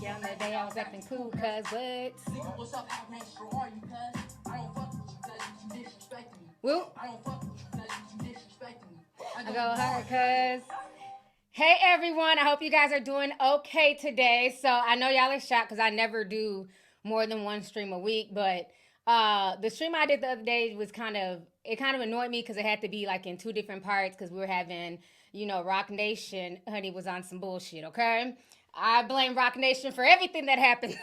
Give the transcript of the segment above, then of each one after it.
Yeah, on that day I was acting cool, cuz what? What's up, how gangster are you, cuz? I don't fuck with you, cuz you disrespecting me. Whoop. I don't fuck with you, cuz you disrespecting me. I go hard, cuz. Hey everyone, I hope you guys are doing okay today. So I know y'all are shocked because I never do more than one stream a week, but the stream I did the other day was kind of annoyed me because it had to be like in two different parts because we were having, Rock Nation, honey, was on some bullshit, okay? I blame Rock Nation for everything that happened.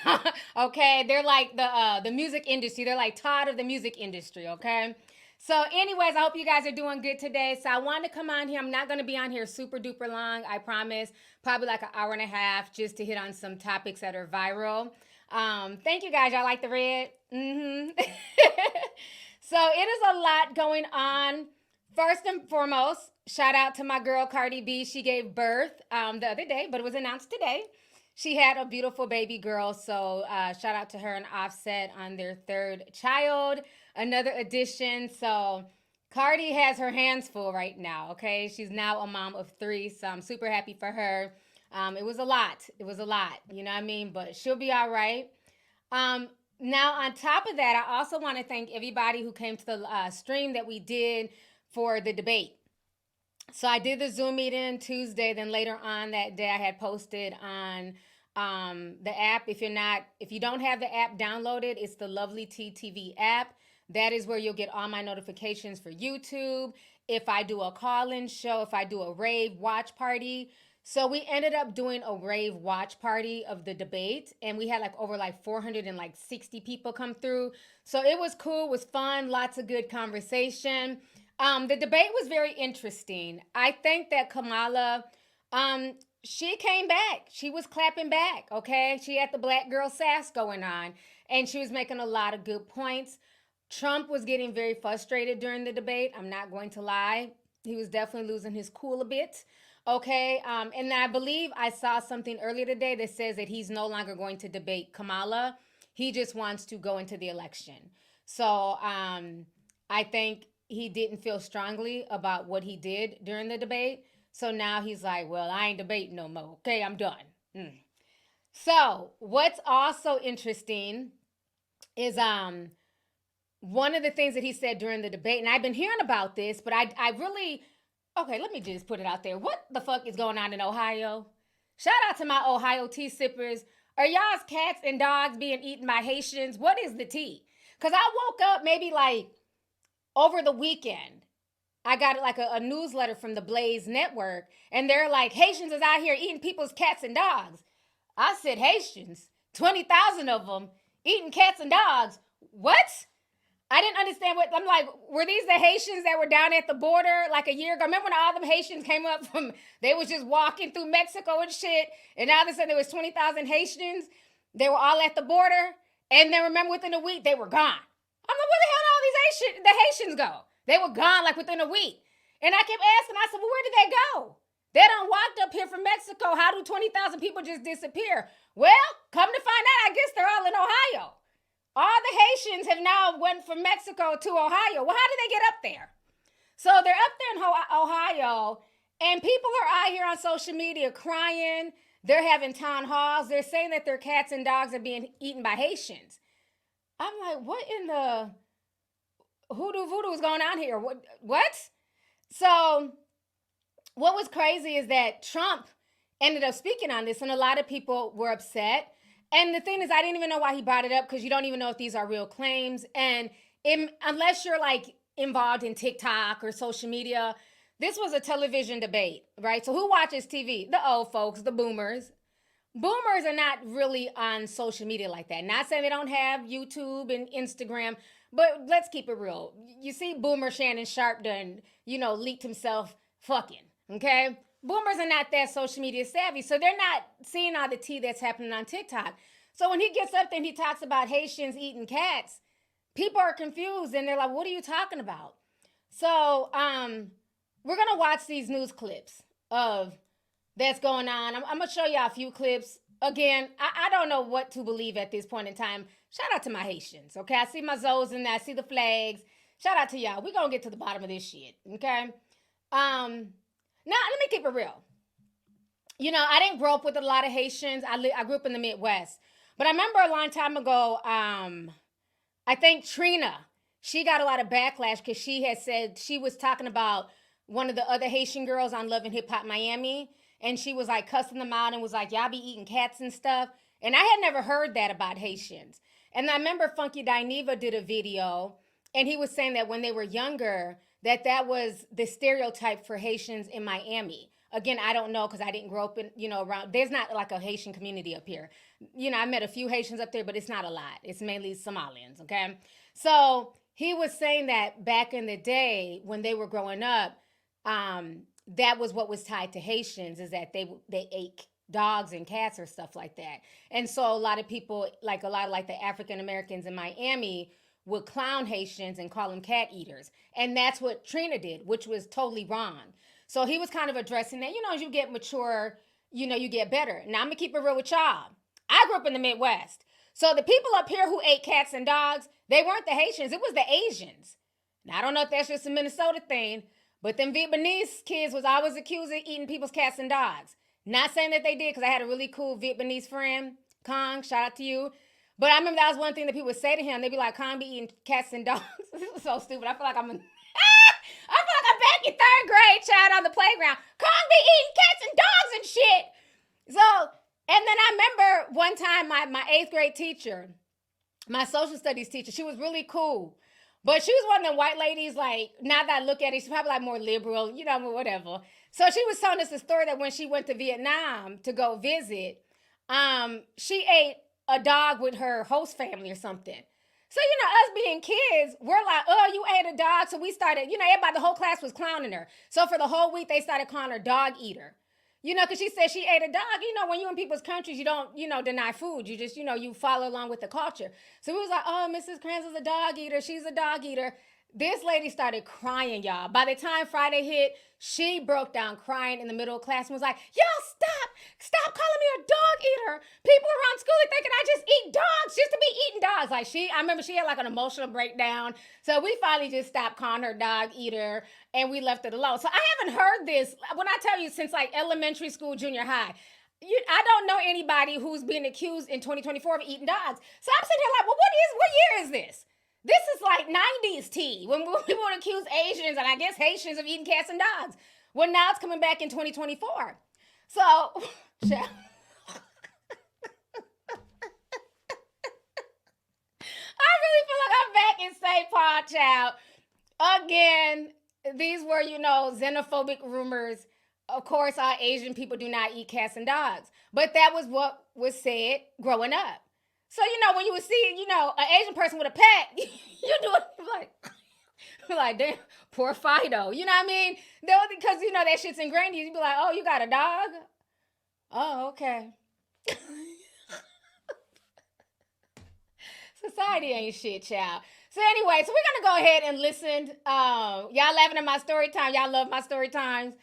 Okay, they're like the music industry. They're like Todd of the music industry. Okay. So, anyways, I hope you guys are doing good today. So, I wanted to come on here. I'm not going to be on here super duper long. I promise. Probably like an hour and a half just to hit on some topics that are viral. Thank you guys. Y'all like the red? Mm-hmm. So, it is a lot going on. First and foremost, shout out to my girl Cardi B. She gave birth the other day, but it was announced today. She had a beautiful baby girl, so shout out to her and Offset on their third child, another addition. So Cardi has her hands full right now, okay? She's now a mom of 3, so I'm super happy for her. It was a lot. You know what I mean? But she'll be all right. Now, on top of that, I also want to thank everybody who came to the stream that we did for the debate. So I did the Zoom meeting Tuesday. Then later on that day, I had posted on the app. If you don't have the app downloaded, it's the Lovelyti TV app. That is where you'll get all my notifications for YouTube. If I do a call-in show, if I do a rave watch party. So we ended up doing a rave watch party of the debate, and we had over 460 people come through. So it was cool, it was fun, lots of good conversation. The debate was very interesting. I think that Kamala, she came back. She was clapping back, okay? She had the black girl sass going on, and she was making a lot of good points. Trump was getting very frustrated during the debate. I'm not going to lie. He was definitely losing his cool a bit, okay? And I believe I saw something earlier today that says that he's no longer going to debate Kamala. He just wants to go into the election. So I think he didn't feel strongly about what he did during the debate. So now he's like, well, I ain't debating no more. Okay, I'm done. So what's also interesting is one of the things that he said during the debate, and I've been hearing about this, but I really, okay, let me just put it out there. What the fuck is going on in Ohio? Shout out to my Ohio tea sippers. Are y'all's cats and dogs being eaten by Haitians? What is the tea? Because I woke up maybe over the weekend, I got a newsletter from the Blaze Network, and they're like, Haitians is out here eating people's cats and dogs. I said, Haitians? 20,000 of them eating cats and dogs? What? I didn't understand what, I'm like, were these the Haitians that were down at the border a year ago? Remember when all them Haitians came up from, they was just walking through Mexico and shit, and all of a sudden there was 20,000 Haitians? They were all at the border, and then remember within a week, they were gone. I'm like, where the hell did all these the Haitians go? They were gone within a week. And I kept asking, I said, well, where did they go? They done walked up here from Mexico. How do 20,000 people just disappear? Well, come to find out, I guess they're all in Ohio. All the Haitians have now went from Mexico to Ohio. Well, how did they get up there? So they're up there in Ohio, and people are out here on social media crying. They're having town halls. They're saying that their cats and dogs are being eaten by Haitians. I'm like, what in the hoodoo voodoo is going on here? What? So what was crazy is that Trump ended up speaking on this, and a lot of people were upset. And the thing is, I didn't even know why he brought it up, because you don't even know if these are real claims. And unless you're involved in TikTok or social media, this was a television debate, right? So who watches TV? The old folks, the boomers. Boomers are not really on social media like that. Not saying they don't have YouTube and Instagram, but let's keep it real. You see boomer Shannon Sharpe done, leaked himself fucking, okay? Boomers are not that social media savvy, so they're not seeing all the tea that's happening on TikTok. So when he gets up there and he talks about Haitians eating cats, people are confused, and they're like, what are you talking about? So we're going to watch these news clips of that's going on. I'm going to show y'all a few clips. Again, I don't know what to believe at this point in time. Shout out to my Haitians, okay? I see my Zoes in there. I see the flags. Shout out to y'all. We're going to get to the bottom of this shit, okay? Now, let me keep it real. I didn't grow up with a lot of Haitians. I grew up in the Midwest. But I remember a long time ago, I think Trina, she got a lot of backlash because she had said she was talking about one of the other Haitian girls on Love and Hip Hop Miami. And she was like cussing them out and was like, y'all be eating cats and stuff. And I had never heard that about Haitians. And I remember Funky Dineva did a video and he was saying that when they were younger, that was the stereotype for Haitians in Miami. Again, I don't know because I didn't grow up in, around, there's not like a Haitian community up here. I met a few Haitians up there, but it's not a lot. It's mainly Somalians, okay? So he was saying that back in the day when they were growing up, that was what was tied to Haitians, is that they ate dogs and cats or stuff like that. And so a lot of people, like a lot of like the African Americans in Miami, would clown Haitians and call them cat eaters. And that's what Trina did, which was totally wrong. So he was kind of addressing that, as you get mature, you get better. Now I'm gonna keep it real with y'all. I grew up in the Midwest. So the people up here who ate cats and dogs, they weren't the Haitians, it was the Asians. Now I don't know if that's just a Minnesota thing, but them Vietnamese kids was always accused of eating people's cats and dogs. Not saying that they did, because I had a really cool Vietnamese friend, Kong, shout out to you. But I remember that was one thing that people would say to him. They'd be like, Kong be eating cats and dogs. This is so stupid. I feel like I'm back in third grade, child, on the playground. Kong be eating cats and dogs and shit. So, and then I remember one time my eighth grade teacher, my social studies teacher, she was really cool. But she was one of the white ladies, like, now that I look at it, she's probably like more liberal, whatever. So she was telling us the story that when she went to Vietnam to go visit, she ate a dog with her host family or something. So, us being kids, we're like, oh, you ate a dog. So we started, everybody, the whole class was clowning her. So for the whole week, they started calling her dog eater. Because she said she ate a dog. When you're in people's countries, you don't, deny food. You just, you follow along with the culture. So we was like, oh, Mrs. Kranz is a dog eater. She's a dog eater. This lady started crying, y'all. By the time Friday hit, she broke down crying in the middle of class and was like, y'all stop calling me a dog eater. People around school are thinking I just eat dogs just to be eating dogs. Like I remember she had like an emotional breakdown. So we finally just stopped calling her dog eater and we left it alone. So I haven't heard this, when I tell you, since like elementary school, junior high. I don't know anybody who's being accused in 2024 of eating dogs. So I'm sitting here like, well, what year is this? This is like 90s tea, when people would accuse Asians and I guess Haitians of eating cats and dogs. Well, now it's coming back in 2024. So, I really feel like I'm back in St. Paul, child. Again, these were, xenophobic rumors. Of course, our Asian people do not eat cats and dogs. But that was what was said growing up. So, when you would see, an Asian person with a pet, you do it like, damn, poor Fido. You know what I mean? Because, that shit's ingrained in you. You'd be like, oh, you got a dog? Oh, okay. Society ain't shit, child. So anyway, so we're going to go ahead and listen. Y'all laughing at my story time. Y'all love my story times.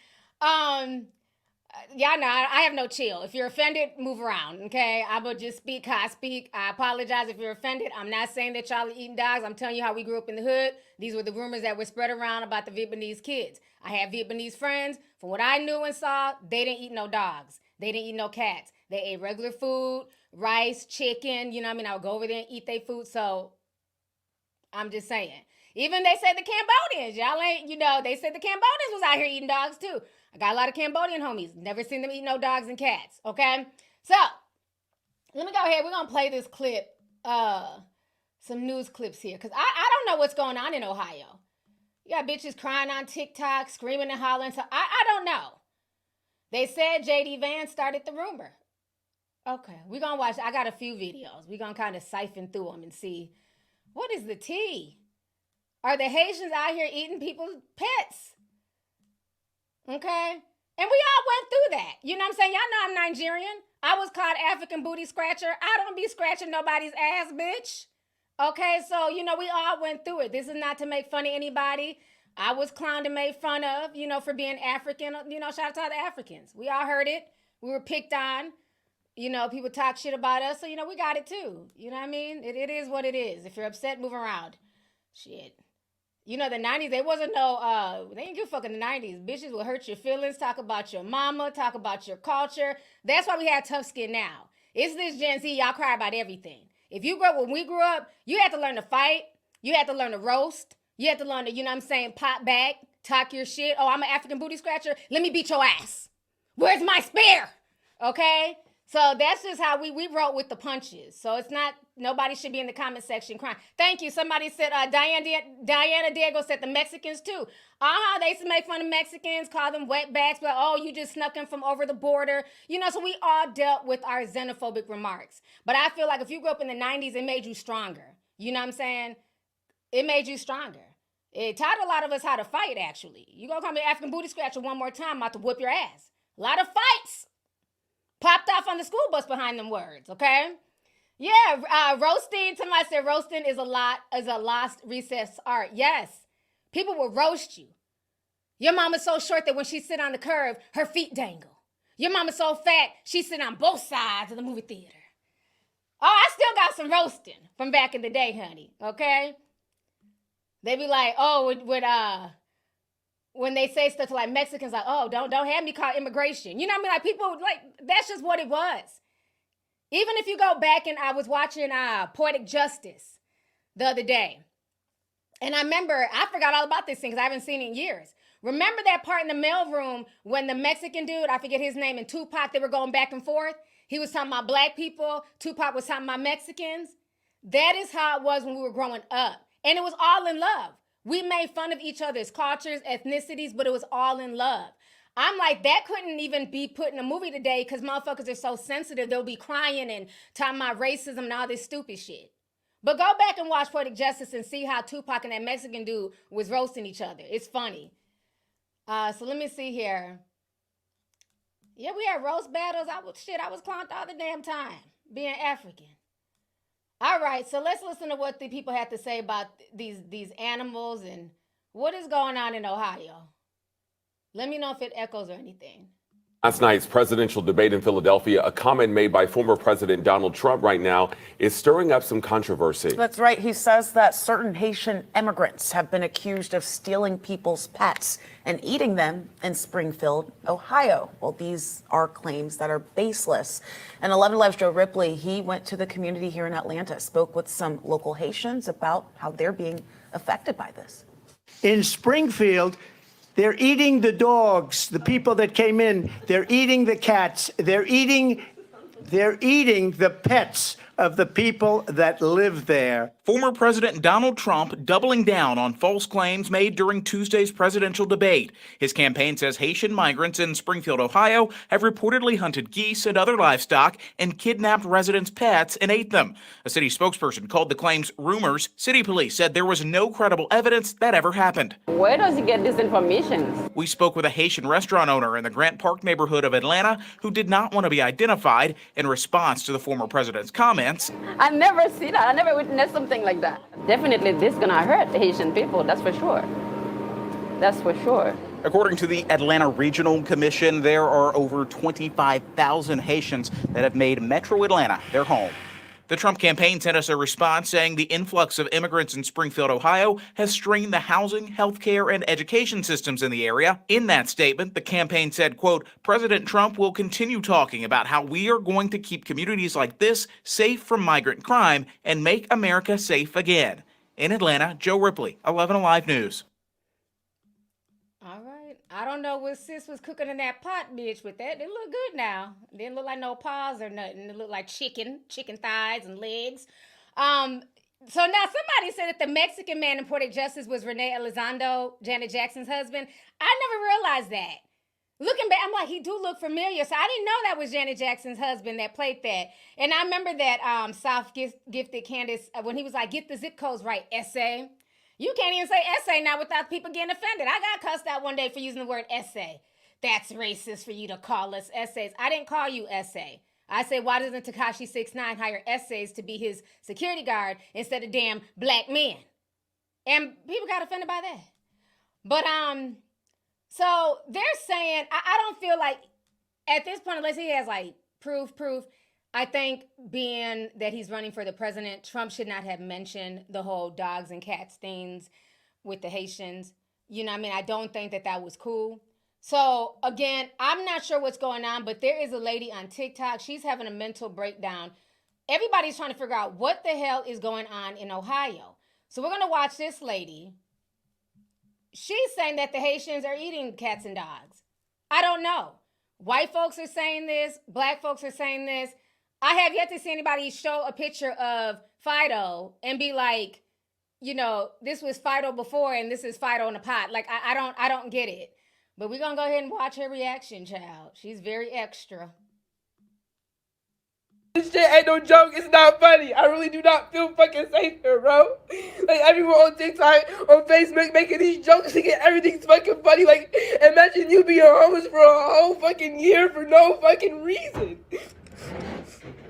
Y'all know I have no chill. If you're offended, move around, okay? I will just speak how I speak. I apologize if you're offended. I'm not saying that y'all are eating dogs. I'm telling you how we grew up in the hood. These were the rumors that were spread around about the Vietnamese kids. I have Vietnamese friends. From what I knew and saw, they didn't eat no dogs. They didn't eat no cats. They ate regular food, rice, chicken. I would go over there and eat their food. So I'm just saying. Even they said the Cambodians. Y'all ain't, they said the Cambodians was out here eating dogs too. I got a lot of Cambodian homies. Never seen them eat no dogs and cats, okay? So, let me go ahead. We're going to play this clip, some news clips here, because I don't know what's going on in Ohio. You got bitches crying on TikTok, screaming and hollering. So, I don't know. They said J.D. Vance started the rumor. Okay, we're going to watch. I got a few videos. We're going to kind of siphon through them and see, what is the tea? Are the Haitians out here eating people's pets? Okay? And we all went through that. You know what I'm saying? Y'all know I'm Nigerian. I was called African booty scratcher. I don't be scratching nobody's ass, bitch. Okay? So, we all went through it. This is not to make fun of anybody. I was clowned and made fun of, for being African. Shout out to all the Africans. We all heard it. We were picked on. People talk shit about us. So, we got it too. You know what I mean? It is what it is. If you're upset, move around. Shit. You know, the 90s, they wasn't they didn't give a fuck in the 90s. Bitches will hurt your feelings, talk about your mama, talk about your culture. That's why we have tough skin now. It's this Gen Z, y'all cry about everything. If you grew up when we grew up, you had to learn to fight. You had to learn to roast. You had to learn to, you know what I'm saying, pop back, talk your shit. Oh, I'm an African booty scratcher. Let me beat your ass. Where's my spear? Okay? So that's just how we wrote with the punches. So it's not, nobody should be in the comment section crying. Thank you. Somebody said, Diana Diego said the Mexicans too. They used to make fun of Mexicans, call them wetbacks, but oh, you just snuck in from over the border. You know, so we all dealt with our xenophobic remarks. But I feel like if you grew up in the 90s, it made you stronger. You know what I'm saying? It made you stronger. It taught a lot of us how to fight, actually. You gonna call me African booty scratcher one more time, I'm about to whip your ass. A lot of fights popped off on the school bus behind them words, okay? Yeah, roasting, somebody said roasting is a lost recess art. Yes, people will roast you. Your mama's so short that when she sit on the curb, her feet dangle. Your mama's so fat, she sit on both sides of the movie theater. Oh, I still got some roasting from back in the day, honey, okay? They be like, oh, when they say stuff to like Mexicans, like, oh, don't have me call immigration. You know what I mean? Like people, like, that's just what it was. Even if you go back, and I was watching Poetic Justice the other day. And I remember, I forgot all about this thing because I haven't seen it in years. Remember that part in the mailroom when the Mexican dude, I forget his name, and Tupac, they were going back and forth? He was talking about black people. Tupac was talking about Mexicans. That is how it was when we were growing up. And it was all in love. We made fun of each other's cultures, ethnicities, but it was all in love. I'm like, that couldn't even be put in a movie today because motherfuckers are so sensitive. They'll be crying and talking about racism and all this stupid shit. But go back and watch Poetic Justice and see how Tupac and that Mexican dude was roasting each other. It's funny. So let me see here. Yeah, we had roast battles. I was clowned all the damn time being African. All right, so let's listen to what the people have to say about these animals and what is going on in Ohio. Let me know if it echoes or anything. Last night's presidential debate in Philadelphia, a comment made by former President Donald Trump right now is stirring up some controversy. That's right. He says that certain Haitian immigrants have been accused of stealing people's pets and eating them in Springfield, Ohio. Well, these are claims that are baseless. And 11 Live's Joe Ripley, he went to the community here in Atlanta, spoke with some local Haitians about how they're being affected by this. In Springfield, they're eating the dogs, the people that came in. They're eating the cats. They're eating the pets of the people that live there. Former President Donald Trump doubling down on false claims made during Tuesday's presidential debate. His campaign says Haitian migrants in Springfield, Ohio, have reportedly hunted geese and other livestock and kidnapped residents' pets and ate them. A city spokesperson called the claims rumors. City police said there was no credible evidence that ever happened. Where does he get this information? We spoke with a Haitian restaurant owner in the Grant Park neighborhood of Atlanta who did not want to be identified in response to the former president's comments. I never see that. I never witnessed something like that. Definitely this is gonna hurt the Haitian people, that's for sure. That's for sure. According to the Atlanta Regional Commission, there are over 25,000 Haitians that have made Metro Atlanta their home. The Trump campaign sent us a response saying the influx of immigrants in Springfield, Ohio has strained the housing, healthcare, and education systems in the area. In that statement, the campaign said, quote, President Trump will continue talking about how we are going to keep communities like this safe from migrant crime and make America safe again. In Atlanta, Joe Ripley, 11 Alive News. All right. I don't know what sis was cooking in that pot, bitch, with that. It looked good now. It didn't look like no paws or nothing. It looked like chicken thighs and legs. So now somebody said that the Mexican man in Poetic Justice was Rene Elizondo, Janet Jackson's husband. I never realized that. Looking back, I'm like, he do look familiar. So I didn't know that was Janet Jackson's husband that played that. And I remember that South Gifted Candace, when he was like, get the zip codes right, essay. You can't even say essay now without people getting offended. I got cussed out one day for using the word essay. That's racist for you to call us essays. I didn't call you essay. I said, why doesn't Tekashi 6ix9ine hire essays to be his security guard instead of damn black men? And people got offended by that. But, so they're saying, I don't feel like at this point, unless he has like proof, I think being that he's running for the president, Trump should not have mentioned the whole dogs and cats things. with the Haitians. You know what I mean? I don't think that that was cool. So again, I'm not sure what's going on, but there is a lady on TikTok. She's having a mental breakdown. Everybody's trying to figure out what the hell is going on in Ohio. So we're going to watch this lady. She's saying that the Haitians are eating cats and dogs. I don't know. White folks are saying this. Black folks are saying this. I have yet to see anybody show a picture of Fido and be like, you know, this was Fido before and this is Fido in a pot. Like, I don't get it. But we're going to go ahead and watch her reaction, child. She's very extra. This shit ain't no joke. It's not funny. I really do not feel fucking safe here, bro. Like, everyone on TikTok, on Facebook, making these jokes to get everything's fucking funny. Like, imagine you being homeless for a whole fucking year for no fucking reason.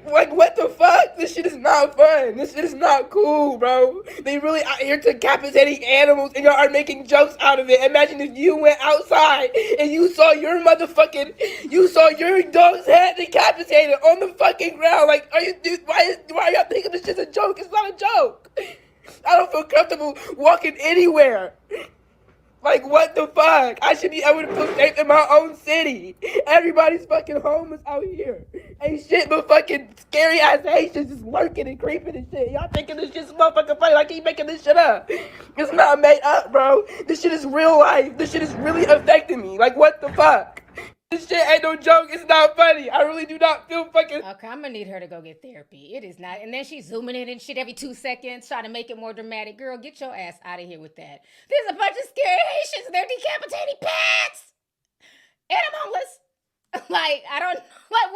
Like, what the fuck? This shit is not fun. This shit is not cool, bro. They really out here decapitating animals and y'all are making jokes out of it. Imagine if you went outside and you saw your dog's head decapitated on the fucking ground. Like, why are y'all thinking this shit's a joke? It's not a joke. I don't feel comfortable walking anywhere. Like, what the fuck? I should be able to feel safe in my own city. Everybody's fucking homeless out here. Ain't shit but fucking scary ass Haitians just lurking and creeping and shit. Y'all thinking this shit's motherfucking funny? Like, keep making this shit up. It's not made up, bro. This shit is real life. This shit is really affecting me. Like, what the fuck? This shit ain't no joke. It's not funny. I really do not feel fucking... Okay, I'm gonna need her to go get therapy. It is not. And then she's zooming in and shit every 2 seconds, trying to make it more dramatic. Girl, get your ass out of here with that. There's a bunch of scary Haitians and they're decapitating pets. And I'm homeless. Like, I don't... Like,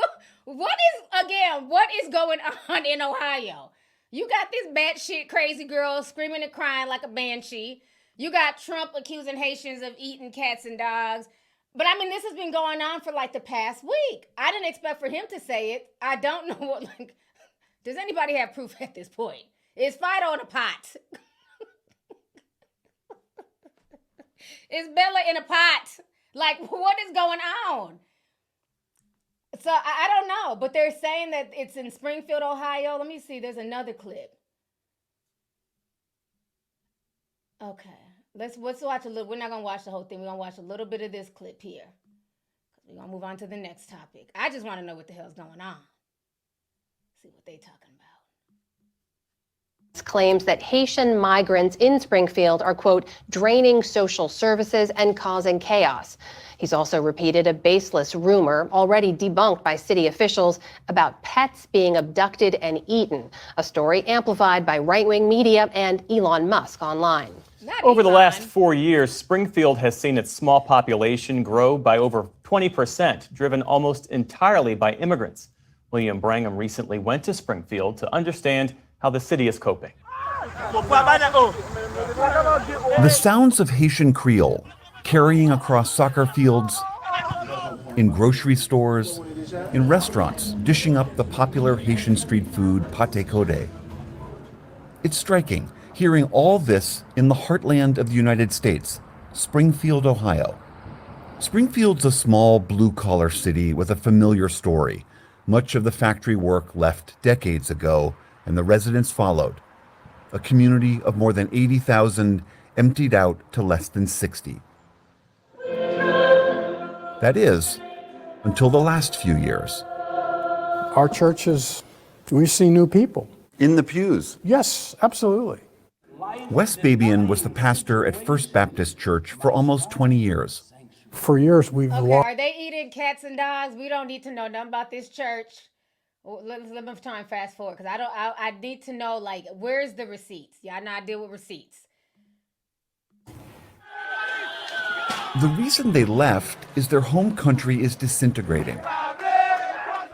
what is going on in Ohio? You got this batshit crazy girl screaming and crying like a banshee. You got Trump accusing Haitians of eating cats and dogs. But I mean, this has been going on for like the past week. I didn't expect for him to say it. I don't know what, like, does anybody have proof at this point? Is Fido in a pot? Is Bella in a pot? Like, what is going on? So I don't know, but they're saying that it's in Springfield, Ohio. Let me see. There's another clip. Okay. Let's watch a little. We're not going to watch the whole thing. We're going to watch a little bit of this clip here. We're going to move on to the next topic. I just want to know what the hell's going on. See what they talking about. Claims that Haitian migrants in Springfield are, quote, draining social services and causing chaos. He's also repeated a baseless rumor, already debunked by city officials, about pets being abducted and eaten, a story amplified by right-wing media and Elon Musk online. Over the last 4 years, Springfield has seen its small population grow by over 20%, driven almost entirely by immigrants. William Brangham recently went to Springfield to understand how the city is coping. The sounds of Haitian Creole carrying across soccer fields, in grocery stores, in restaurants, dishing up the popular Haitian street food pâté côté. It's striking, hearing all this in the heartland of the United States, Springfield, Ohio. Springfield's a small blue-collar city with a familiar story. Much of the factory work left decades ago, and the residents followed. A community of more than 80,000 emptied out to less than 60. That is, until the last few years. Our churches, we see new people. In the pews. Yes, absolutely. Wes Babian was the pastor at First Baptist Church for almost 20 years. For years, we've lost. Are they eating cats and dogs? We don't need to know nothing about this church. Let me try and fast forward because I need to know, like, where's the receipts? Y'all know I deal with receipts. The reason they left is their home country is disintegrating.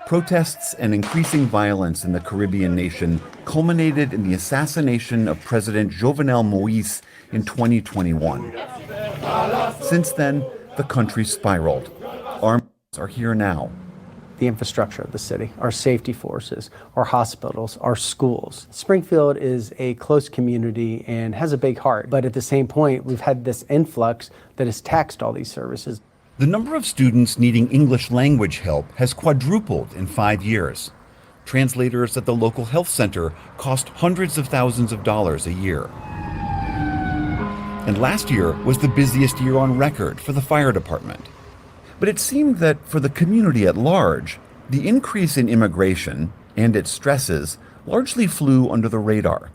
Protests and increasing violence in the Caribbean nation culminated in the assassination of President Jovenel Moïse in 2021. Since then, the country spiraled. Arms are here now. The infrastructure of the city, our safety forces, our hospitals, our schools. Springfield is a close community and has a big heart, but at the same point, we've had this influx that has taxed all these services. The number of students needing English language help has quadrupled in 5 years. Translators at the local health center cost hundreds of thousands of dollars a year. And last year was the busiest year on record for the fire department. But it seemed that for the community at large, the increase in immigration and its stresses largely flew under the radar.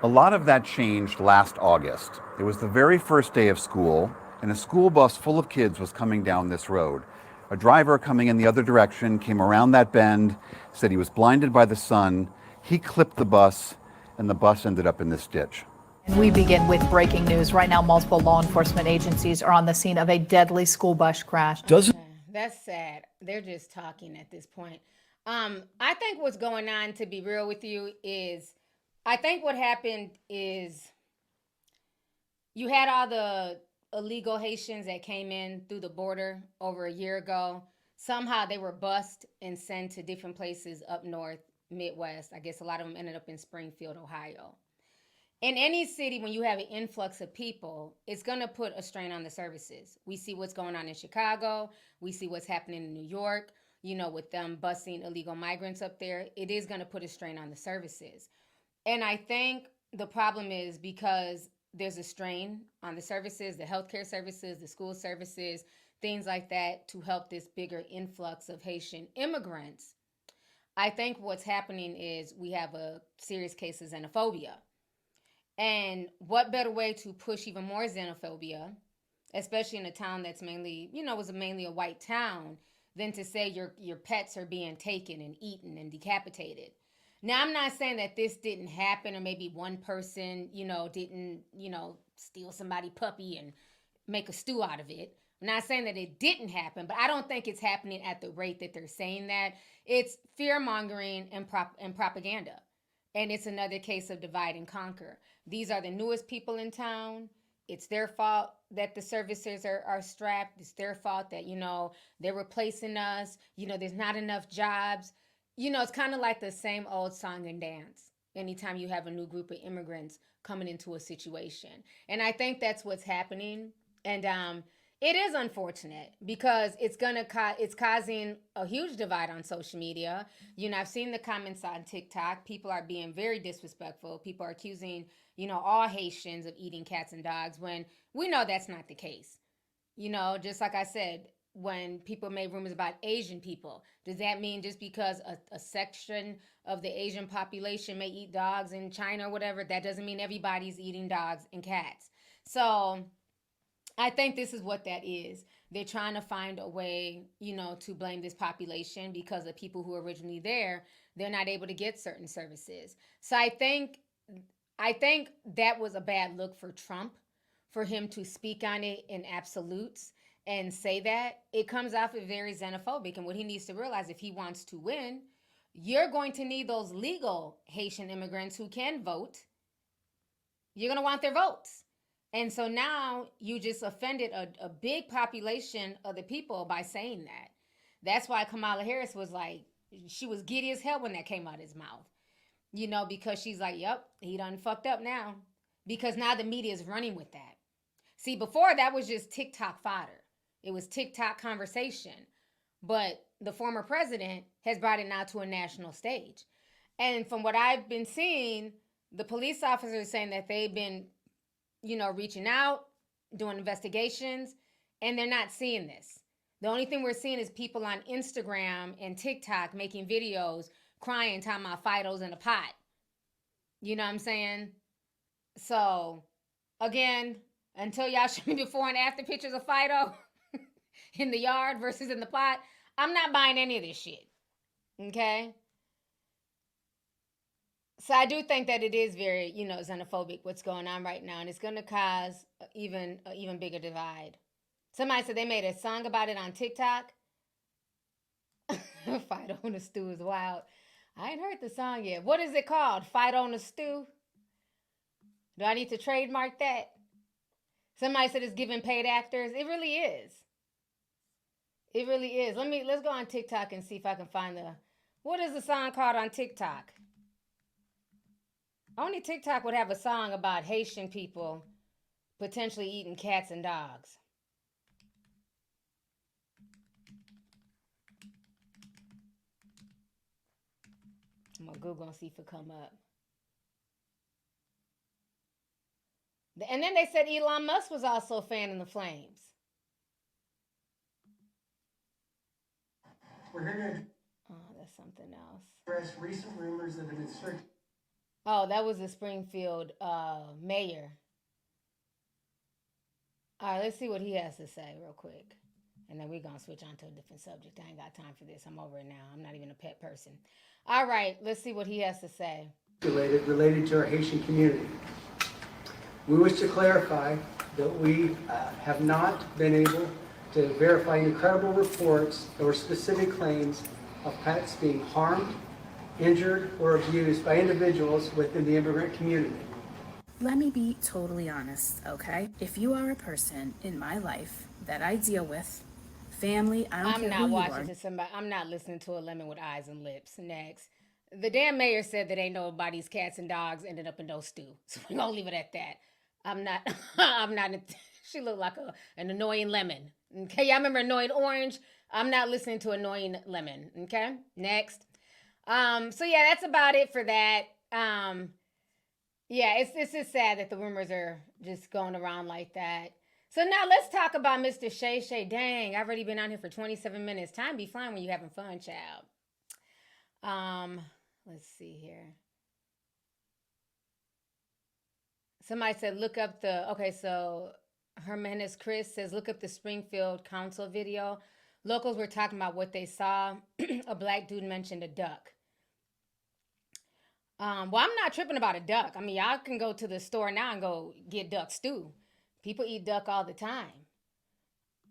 A lot of that changed last August. It was the very first day of school, and a school bus full of kids was coming down this road. A driver coming in the other direction came around that bend, said he was blinded by the sun. He clipped the bus, and the bus ended up in this ditch. We begin with breaking news. Right now, multiple law enforcement agencies are on the scene of a deadly school bus crash. That's sad. They're just talking at this point. I think what's going on, to be real with you, is I think what happened is you had all the illegal Haitians that came in through the border over a year ago. Somehow they were bussed and sent to different places up north, Midwest. I guess a lot of them ended up in Springfield, Ohio. In any city, when you have an influx of people, it's going to put a strain on the services. We see what's going on in Chicago. We see what's happening in New York, with them busing illegal migrants up there. It is going to put a strain on the services. And I think the problem is because there's a strain on the services, the healthcare services, the school services, things like that, to help this bigger influx of Haitian immigrants. I think what's happening is we have a serious case of xenophobia. And what better way to push even more xenophobia, especially in a town that's mainly, was mainly a white town, than to say your pets are being taken and eaten and decapitated. Now, I'm not saying that this didn't happen, or maybe one person, didn't, steal somebody's puppy and make a stew out of it. I'm not saying that it didn't happen, but I don't think it's happening at the rate that they're saying that. It's fear-mongering and propaganda. And it's another case of divide and conquer. These are the newest people in town. It's their fault that the services are strapped. It's their fault that, they're replacing us. There's not enough jobs. It's kind of like the same old song and dance anytime you have a new group of immigrants coming into a situation. And I think that's what's happening. And it is unfortunate because it's causing a huge divide on social media. I've seen the comments on TikTok. People are being very disrespectful. People are accusing, all Haitians of eating cats and dogs when we know that's not the case. Just like I said, when people made rumors about Asian people, does that mean just because a section of the Asian population may eat dogs in China or whatever, that doesn't mean everybody's eating dogs and cats? So I think this is what that is. They're trying to find a way, to blame this population because the people who are originally there, they're not able to get certain services. So I think that was a bad look for Trump, for him to speak on it in absolutes and say that. It comes off as very xenophobic. And what he needs to realize, if he wants to win, you're going to need those legal Haitian immigrants who can vote. You're going to want their votes. And so now you just offended a big population of the people by saying that. That's why Kamala Harris was like, she was giddy as hell when that came out of his mouth. Because she's like, yep, he done fucked up now. Because now the media is running with that. See, before that was just TikTok fodder. It was TikTok conversation. But the former president has brought it now to a national stage. And from what I've been seeing, the police officers are saying that they've been reaching out, doing investigations, and they're not seeing this. The only thing we're seeing is people on Instagram and TikTok making videos, crying, talking about Fido's in a pot. You know what I'm saying? So, again, until y'all show me before and after pictures of Fido in the yard versus in the pot, I'm not buying any of this shit. Okay? So I do think that it is very, xenophobic what's going on right now, and it's going to cause an even bigger divide. Somebody said they made a song about it on TikTok. Fight on the stew is wild. I ain't heard the song yet. What is it called? Fight on the stew? Do I need to trademark that? Somebody said it's giving paid actors. It really is. It really is. Let's go on TikTok and see if I can find what is the song called on TikTok? Only TikTok would have a song about Haitian people potentially eating cats and dogs. I'm going to Google and see if it come up. And then they said Elon Musk was also fanning the flames. We're here to That's something else. address recent rumors that have been circulating. Oh, that was the Springfield mayor. All right, let's see what he has to say real quick. And then we're going to switch on to a different subject. I ain't got time for this. I'm over it now. I'm not even a pet person. All right, let's see what he has to say. Related to our Haitian community. We wish to clarify that we have not been able to verify any credible reports or specific claims of pets being harmed, injured, or abused by individuals within the immigrant community. Let me be totally honest, okay? If you are a person in my life that I deal with, family, I don't care who you are. I'm not listening to a lemon with eyes and lips. Next. The damn mayor said that ain't nobody's cats and dogs ended up in no stew. So we're going to leave it at that. I'm not, she looked like an annoying lemon. Okay, y'all remember annoying orange? I'm not listening to annoying lemon. Okay, next. So yeah, that's about it for that. Yeah, it's just sad that the rumors are just going around like that. So now let's talk about Mr. Shay Shay. Dang, I've already been on here for 27 minutes. Time be flying when you're having fun, child. Let's see here. Somebody said, look up so Hermanis Chris says, look up the Springfield Council video. Locals were talking about what they saw. A black dude mentioned a duck. Well, I'm not tripping about a duck. I mean, y'all can go to the store now and go get duck stew. People eat duck all the time.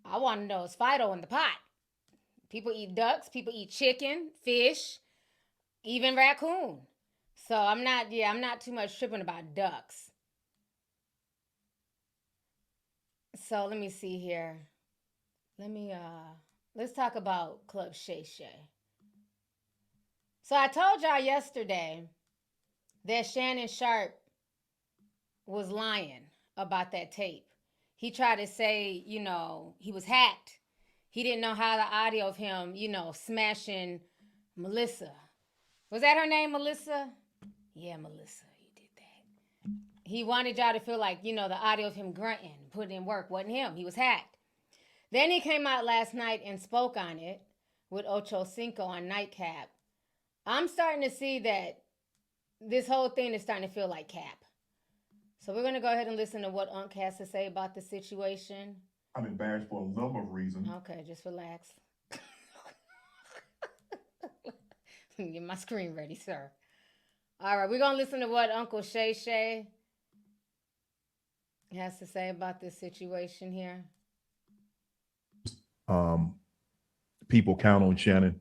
I want to know, is Fido in the pot? People eat ducks. People eat chicken, fish, even raccoon. So I'm not too much tripping about ducks. So let me see here. Let's talk about Club Shay Shay. So I told y'all yesterday that Shannon Sharpe was lying about that tape. He tried to say, he was hacked. He didn't know how the audio of him, smashing Melissa. Was that her name, Melissa? Yeah, Melissa. He wanted y'all to feel like, the audio of him grunting, putting in work, wasn't him. He was hacked. Then he came out last night and spoke on it with Ocho Cinco on Nightcap. I'm starting to see that this whole thing is starting to feel like Cap. So we're going to go ahead and listen to what Unc has to say about the situation. I'm embarrassed for a number of reasons. Okay, just relax. Get my screen ready, sir. All right, we're going to listen to what Uncle Shay Shay has to say about this situation here. People count on Shannon.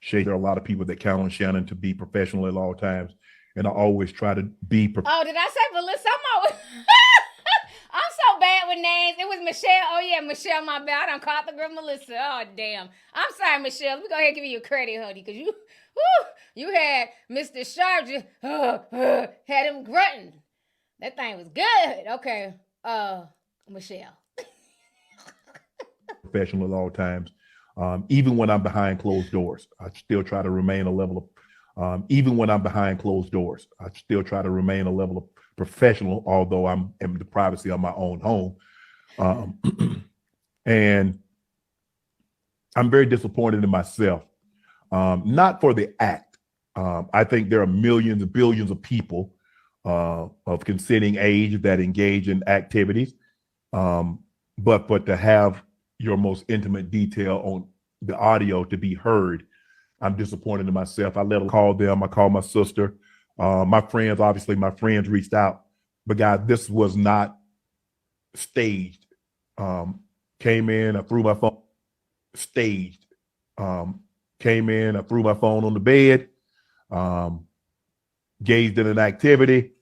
Shay, there are a lot of people that count on Shannon to be professional at all times, and I always try to be Oh, did I say Melissa? I'm so bad with names. It was Michelle. Oh, yeah, Michelle, my bad. I done caught the girl Melissa. Oh, damn. I'm sorry, Michelle. Let me go ahead and give you a credit, honey, because you had Mr. Sharpe just had him grunting. That thing was good. Okay, Michelle. professional at all times. Even when I'm behind closed doors, I still try to remain a level of, even when I'm behind closed doors, I still try to remain a level of professional, although I'm in the privacy of my own home. And I'm very disappointed in myself, not for the act. I think there are millions and billions of people of consenting age that engage in activities, but to have your most intimate detail on the audio to be heard, I'm disappointed in myself. I let them call them. I called my sister, my friends. Obviously, my friends reached out, but guys, this was not staged. Came in, I threw my phone. Staged. Came in, I threw my phone on the bed. Engaged in an activity.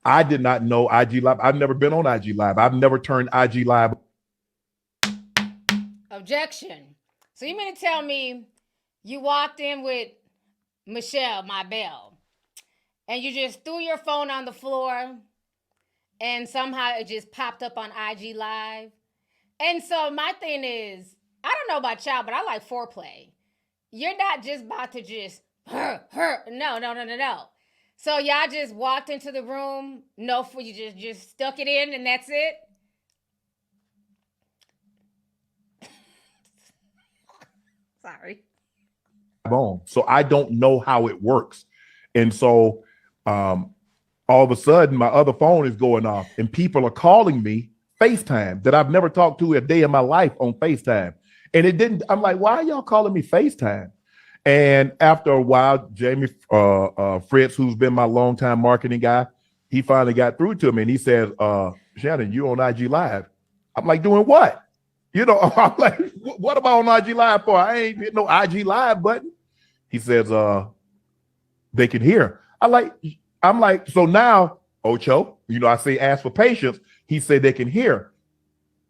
I did not know IG Live. I've never been on IG Live. I've never turned IG Live. Objection. So you mean to tell me you walked in with Michelle, my belle, and you just threw your phone on the floor and somehow it just popped up on IG Live? And so my thing is, I don't know about y'all, but I like foreplay. You're not just about to just, no. So y'all just walked into the room, you just stuck it in and that's it? Sorry. On. So I don't know how it works. And so all of a sudden my other phone is going off and people are calling me FaceTime that I've never talked to a day in my life on FaceTime. And it didn't, I'm like, why are y'all calling me FaceTime? And after a while, Jamie Fritz, who's been my longtime marketing guy, he finally got through to me and he says, Shannon, you on IG Live. I'm like, doing what? You know, I'm like, what am I on IG Live for? I ain't hit no IG Live button. He says, they can hear. I'm like, so now, Ocho, you know, I say ask for patience. He said they can hear.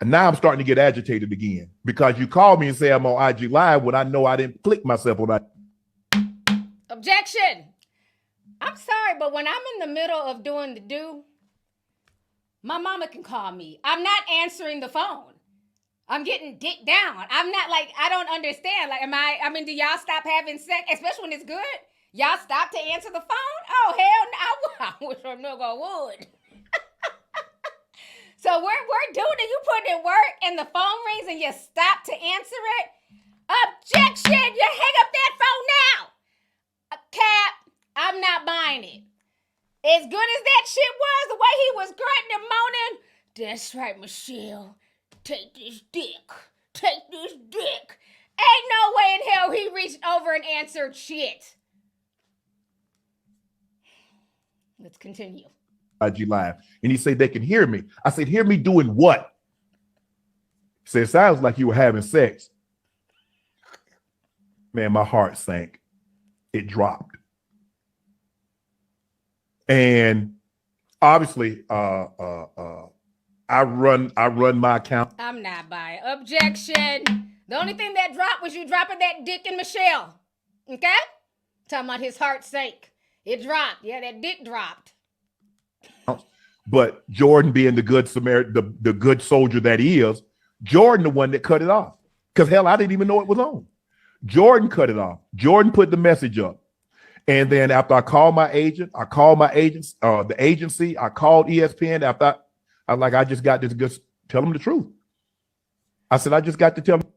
And now I'm starting to get agitated again because you called me and say I'm on IG Live when I know I didn't click myself on that. Objection. I'm sorry, but when I'm in the middle of doing the do, my mama can call me. I'm not answering the phone. I'm getting dick down. I'm not like, I don't understand. Like, do y'all stop having sex, especially when it's good? Y'all stop to answer the phone? Oh, hell no. I wish a nigga would. So we're doing it. You put in work and the phone rings and you stop to answer it? Objection! You hang up that phone now! Cap, I'm not buying it. As good as that shit was, the way he was grunting and moaning, that's right, Michelle. Take this dick. Take this dick. Ain't no way in hell he reached over and answered shit. Let's continue. IG Live. And he said they can hear me. I said, hear me doing what? He said, it sounds like you were having sex. Man, my heart sank. It dropped. And obviously, I run my account. I'm not buying. Objection. The only thing that dropped was you dropping that dick in Michelle. Okay? Talking about his heart sank. It dropped. Yeah, that dick dropped. But Jordan being the good Samaritan, the good soldier that he is, Jordan the one that cut it off. Because hell, I didn't even know it was on. Jordan cut it off. Jordan put the message up. And then after I called my agent, the agency, I called ESPN after I just got this good, tell them the truth. I said, I just got to tell them.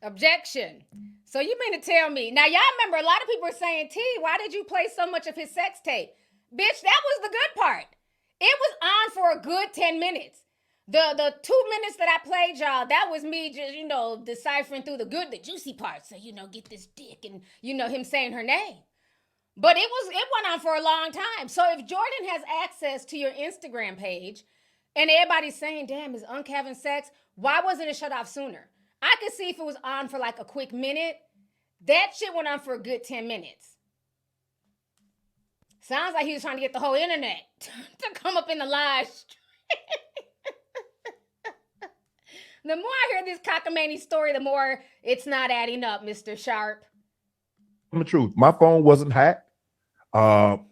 Objection. So you mean to tell me, now y'all remember a lot of people are saying, T, why did you play so much of his sex tape? Bitch, that was the good part. It was on for a good 10 minutes. The 2 minutes that I played y'all, that was me just, deciphering through the juicy parts. So, get this dick and, him saying her name. But it went on for a long time. So if Jordan has access to your Instagram page and everybody's saying, damn, is Unc having sex? Why wasn't it shut off sooner? I could see if it was on for like a quick minute. That shit went on for a good 10 minutes. Sounds like he was trying to get the whole internet to come up in the live stream. The more I hear this cockamamie story, the more it's not adding up, Mr. Sharpe. The truth. My phone wasn't hacked.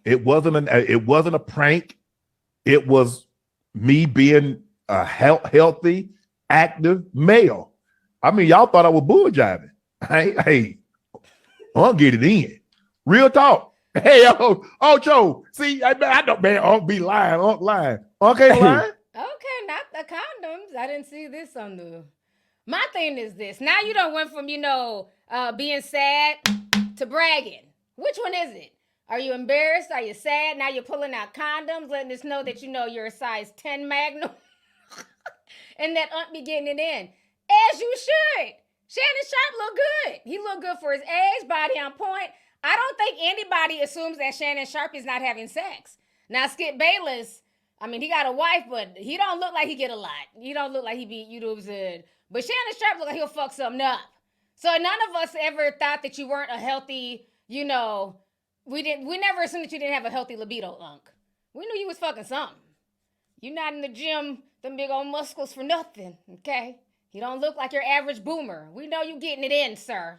It wasn't a prank. It was me being a healthy, active male. I mean, y'all thought I was bull jiving. Hey, I'll get it in. Real talk. Hey, Joe. See, I know, man. Unc be lying. Unc lying. Unc ain't lying. Okay, not the condoms. I didn't see this on the. My thing is this. Now you done went from, being sad to bragging. Which one is it? Are you embarrassed? Are you sad? Now you're pulling out condoms, letting us know that you're a size 10 magnum. And that Aunt be getting it in. As you should. Shannon Sharpe look good. He look good for his age, body on point. I don't think anybody assumes that Shannon Sharpe is not having sex. Now, Skip Bayless, he got a wife, but he don't look like he get a lot. He don't look like he be YouTube's good. But Shannon Sharpe look like he'll fuck something up. So none of us ever thought that you weren't a healthy, we never assumed that you didn't have a healthy libido, Unc. We knew you was fucking something. You not in the gym, them big old muscles for nothing, okay? You don't look like your average boomer. We know you getting it in, sir.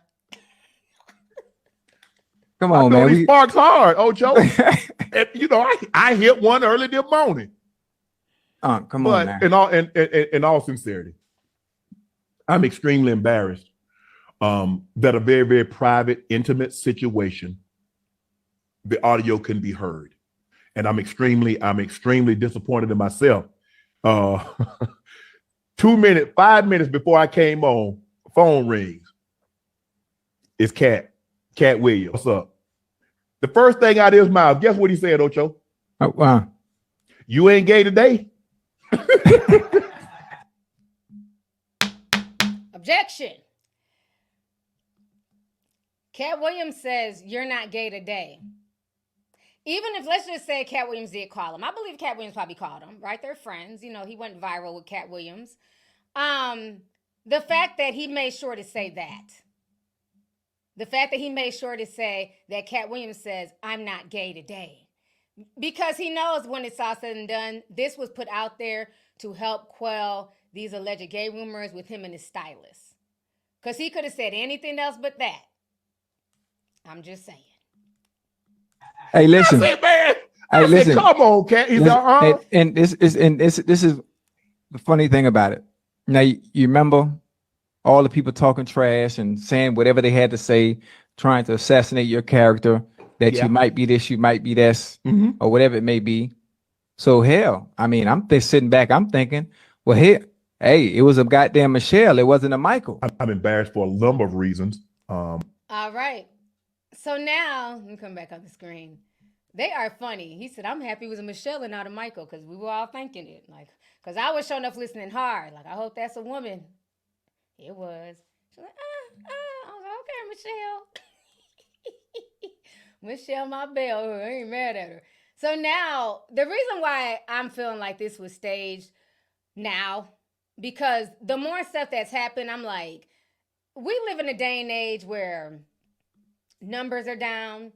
Come on, man. He sparks hard, Joe. I hit one early this morning. Come on, man. In all sincerity, I'm extremely embarrassed that a very, very private, intimate situation the audio couldn't be heard. And I'm extremely disappointed in myself. 5 minutes before I came on, phone rings. It's Cat Williams. What's up? The first thing out of his mouth, guess what he said, Ocho? Oh, wow. You ain't gay today? Objection. Cat Williams says, you're not gay today. Even if, let's just say Cat Williams did call him. I believe Cat Williams probably called him, right? They're friends. You know, he went viral with Cat Williams. The fact that he made sure to say that. The fact that he made sure to say that Cat Williams says, I'm not gay today. Because he knows when it's all said and done, this was put out there to help quell these alleged gay rumors with him and his stylist. Because he could have said anything else but that. I'm just saying. Hey, listen. I said, man. Hey, listen. Said, come on, Cat. He's and this is the funny thing about it. Now you remember all the people talking trash and saying whatever they had to say, trying to assassinate your character, that you might be this, you might be this, or whatever it may be. So hell, I mean, I'm sitting back, I'm thinking, well, hey, it was a goddamn Michelle, it wasn't a Michael. I'm embarrassed for a number of reasons. All right. So now, let me come back on the screen. They are funny. He said, I'm happy it was a Michelle and not a Michael, because we were all thinking it. Like, because I was showing up listening hard. Like, I hope that's a woman. It was. She's like, I was like, okay, Michelle. Michelle, my belle. I ain't mad at her. So now, the reason why I'm feeling like this was staged now, because the more stuff that's happened, I'm like, we live in a day and age where numbers are down.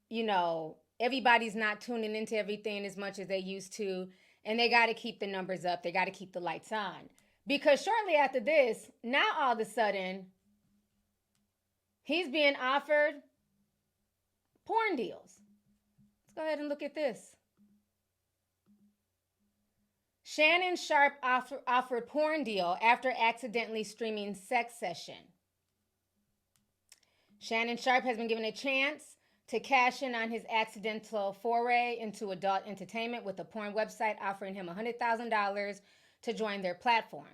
You know, everybody's not tuning into everything as much as they used to. And they got to keep the numbers up. They got to keep the lights on. Because shortly after this, now all of a sudden, he's being offered porn deals. Let's go ahead and look at this. Shannon Sharpe offered porn deal after accidentally streaming sex session. Shannon Sharpe has been given a chance to cash in on his accidental foray into adult entertainment with a porn website offering him $100,000 to join their platform.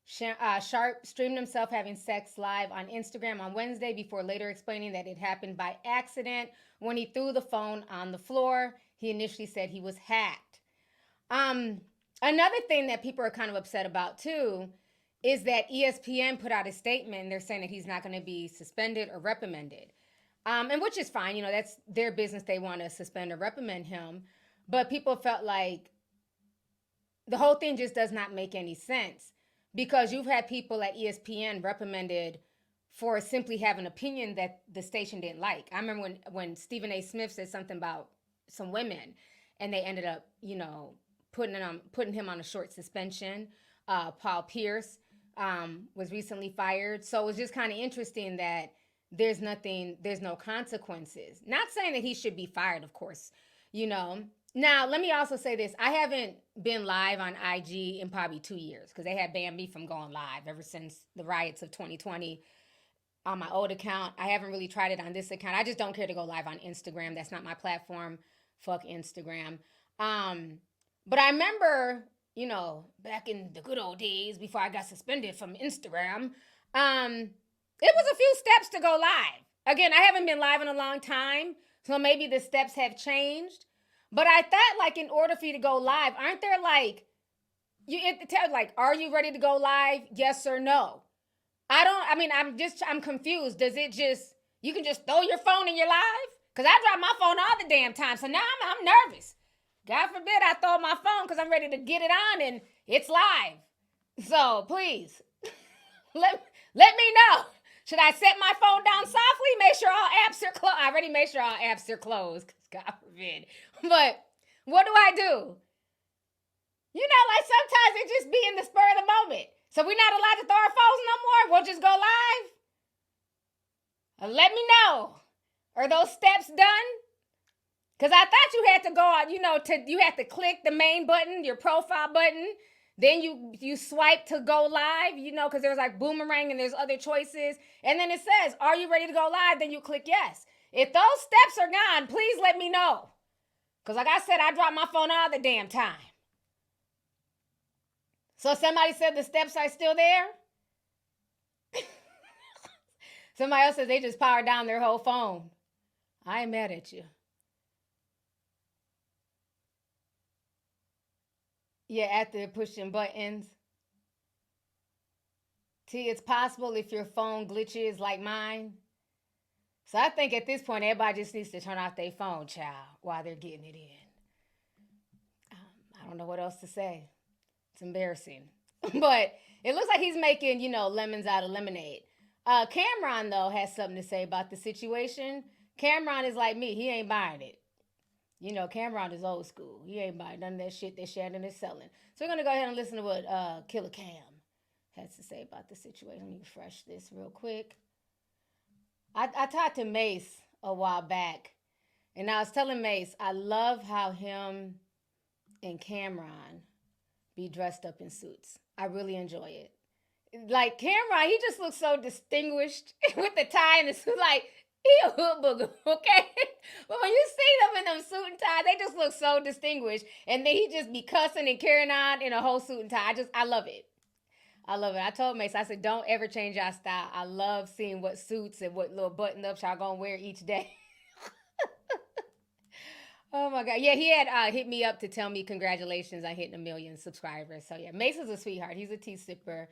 Sharpe streamed himself having sex live on Instagram on Wednesday before later explaining that it happened by accident when he threw the phone on the floor. He initially said he was hacked. Another thing that people are kind of upset about too is that ESPN put out a statement and they're saying that he's not going to be suspended or reprimanded. And which is fine, you know, that's their business. They want to suspend or reprimand him. But people felt like the whole thing just does not make any sense because you've had people at ESPN reprimanded for simply having an opinion that the station didn't like. I remember when Stephen A. Smith said something about some women and they ended up, you know, putting him on a short suspension. Paul Pierce was recently fired. So it was just kind of interesting that there's no consequences. Not saying that he should be fired, of course, you know. Now, let me also say this. I haven't been live on IG in probably 2 years because they had banned me from going live ever since the riots of 2020 on my old account. I haven't really tried it on this account. I just don't care to go live on Instagram. That's not my platform. Fuck Instagram. But I remember, you know, back in the good old days before I got suspended from Instagram, it was a few steps to go live. Again, I haven't been live in a long time, so maybe the steps have changed. But I thought, like, in order for you to go live, aren't there, like, are you ready to go live? Yes or no? I'm confused. Does it just, you can just throw your phone in your live? Because I drop my phone all the damn time, so now I'm nervous. God forbid I throw my phone because I'm ready to get it on and it's live. So, please, let me know. Should I set my phone down softly? Make sure all apps are closed. I already made sure all apps are closed, God forbid. But what do I do? You know, like sometimes it just be in the spur of the moment. So we're not allowed to throw our phones no more? We'll just go live? Let me know. Are those steps done? Because I thought you had to go out, you know, you had to click the main button, your profile button. Then you swipe to go live, you know, because there's like boomerang and there's other choices. And then it says, are you ready to go live? Then you click yes. If those steps are gone, please let me know. Because like I said, I drop my phone all the damn time. So somebody said the steps are still there? Somebody else says they just powered down their whole phone. I ain't mad at you. Yeah, after pushing buttons. T, it's possible if your phone glitches like mine. So I think at this point, everybody just needs to turn off their phone, child, while they're getting it in. I don't know what else to say. It's embarrassing. But it looks like he's making, lemons out of lemonade. Cameron, though, has something to say about the situation. Cameron is like me. He ain't buying it. Cameron is old school. He ain't buying none of that shit that Shannon is selling. So we're going to go ahead and listen to what Killer Cam has to say about the situation. Let me refresh this real quick. I talked to Mace a while back, and I was telling Mace, I love how him and Cameron be dressed up in suits. I really enjoy it. Like, Cameron, he just looks so distinguished with the tie and the suit. Like, he a hood booger, okay? But when you see them in them suit and tie, they just look so distinguished. And then he just be cussing and carrying on in a whole suit and tie. I love it. I love it. I told Mace, I said, don't ever change our style. I love seeing what suits and what little button-ups y'all gonna wear each day. Oh, my God. Yeah, he had hit me up to tell me congratulations on hitting 1 million subscribers. So, yeah, Mace is a sweetheart. He's a tea sipper.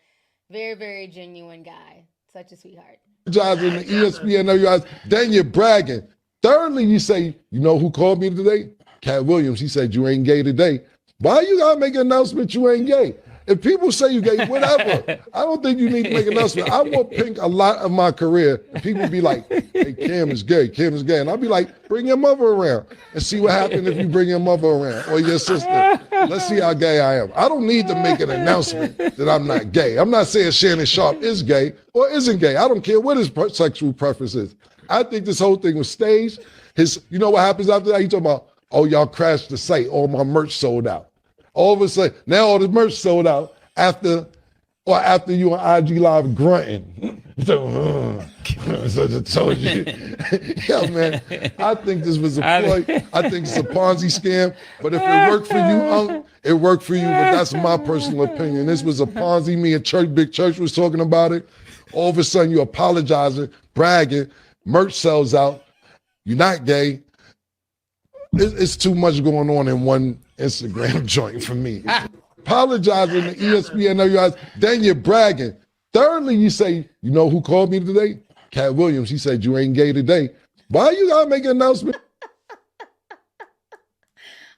Very, very genuine guy. Such a sweetheart. Jobs in the ESPN, then you're bragging. Thirdly, you say, you know who called me today? Cat Williams. He said, you ain't gay today. Why you gotta make an announcement you ain't gay? If people say you gay, whatever. I don't think you need to make an announcement. I wore pink a lot of my career, and people be like, hey, Cam is gay, Cam is gay. And I'll be like, bring your mother around and see what happens if you bring your mother around or your sister. Let's see how gay I am. I don't need to make an announcement that I'm not gay. I'm not saying Shannon Sharpe is gay or isn't gay. I don't care what his sexual preference is. I think this whole thing was staged. You know what happens after that? He talking about, oh, y'all crashed the site. All my merch sold out. All of a sudden, now all the merch sold out after you on IG Live grunting. So I told you. Yeah, man, I think this was a ploy. I think it's a Ponzi scam. But if it worked for you, it worked for you. But that's my personal opinion. This was a Ponzi. Me and Big Church was talking about it. All of a sudden, you apologizing, bragging, merch sells out. You're not gay. It's too much going on in one Instagram joint for me. Apologizing to ESPN, then you're bragging. Thirdly, you say, you know who called me today? Cat Williams. He said, you ain't gay today. Why you gotta make an announcement?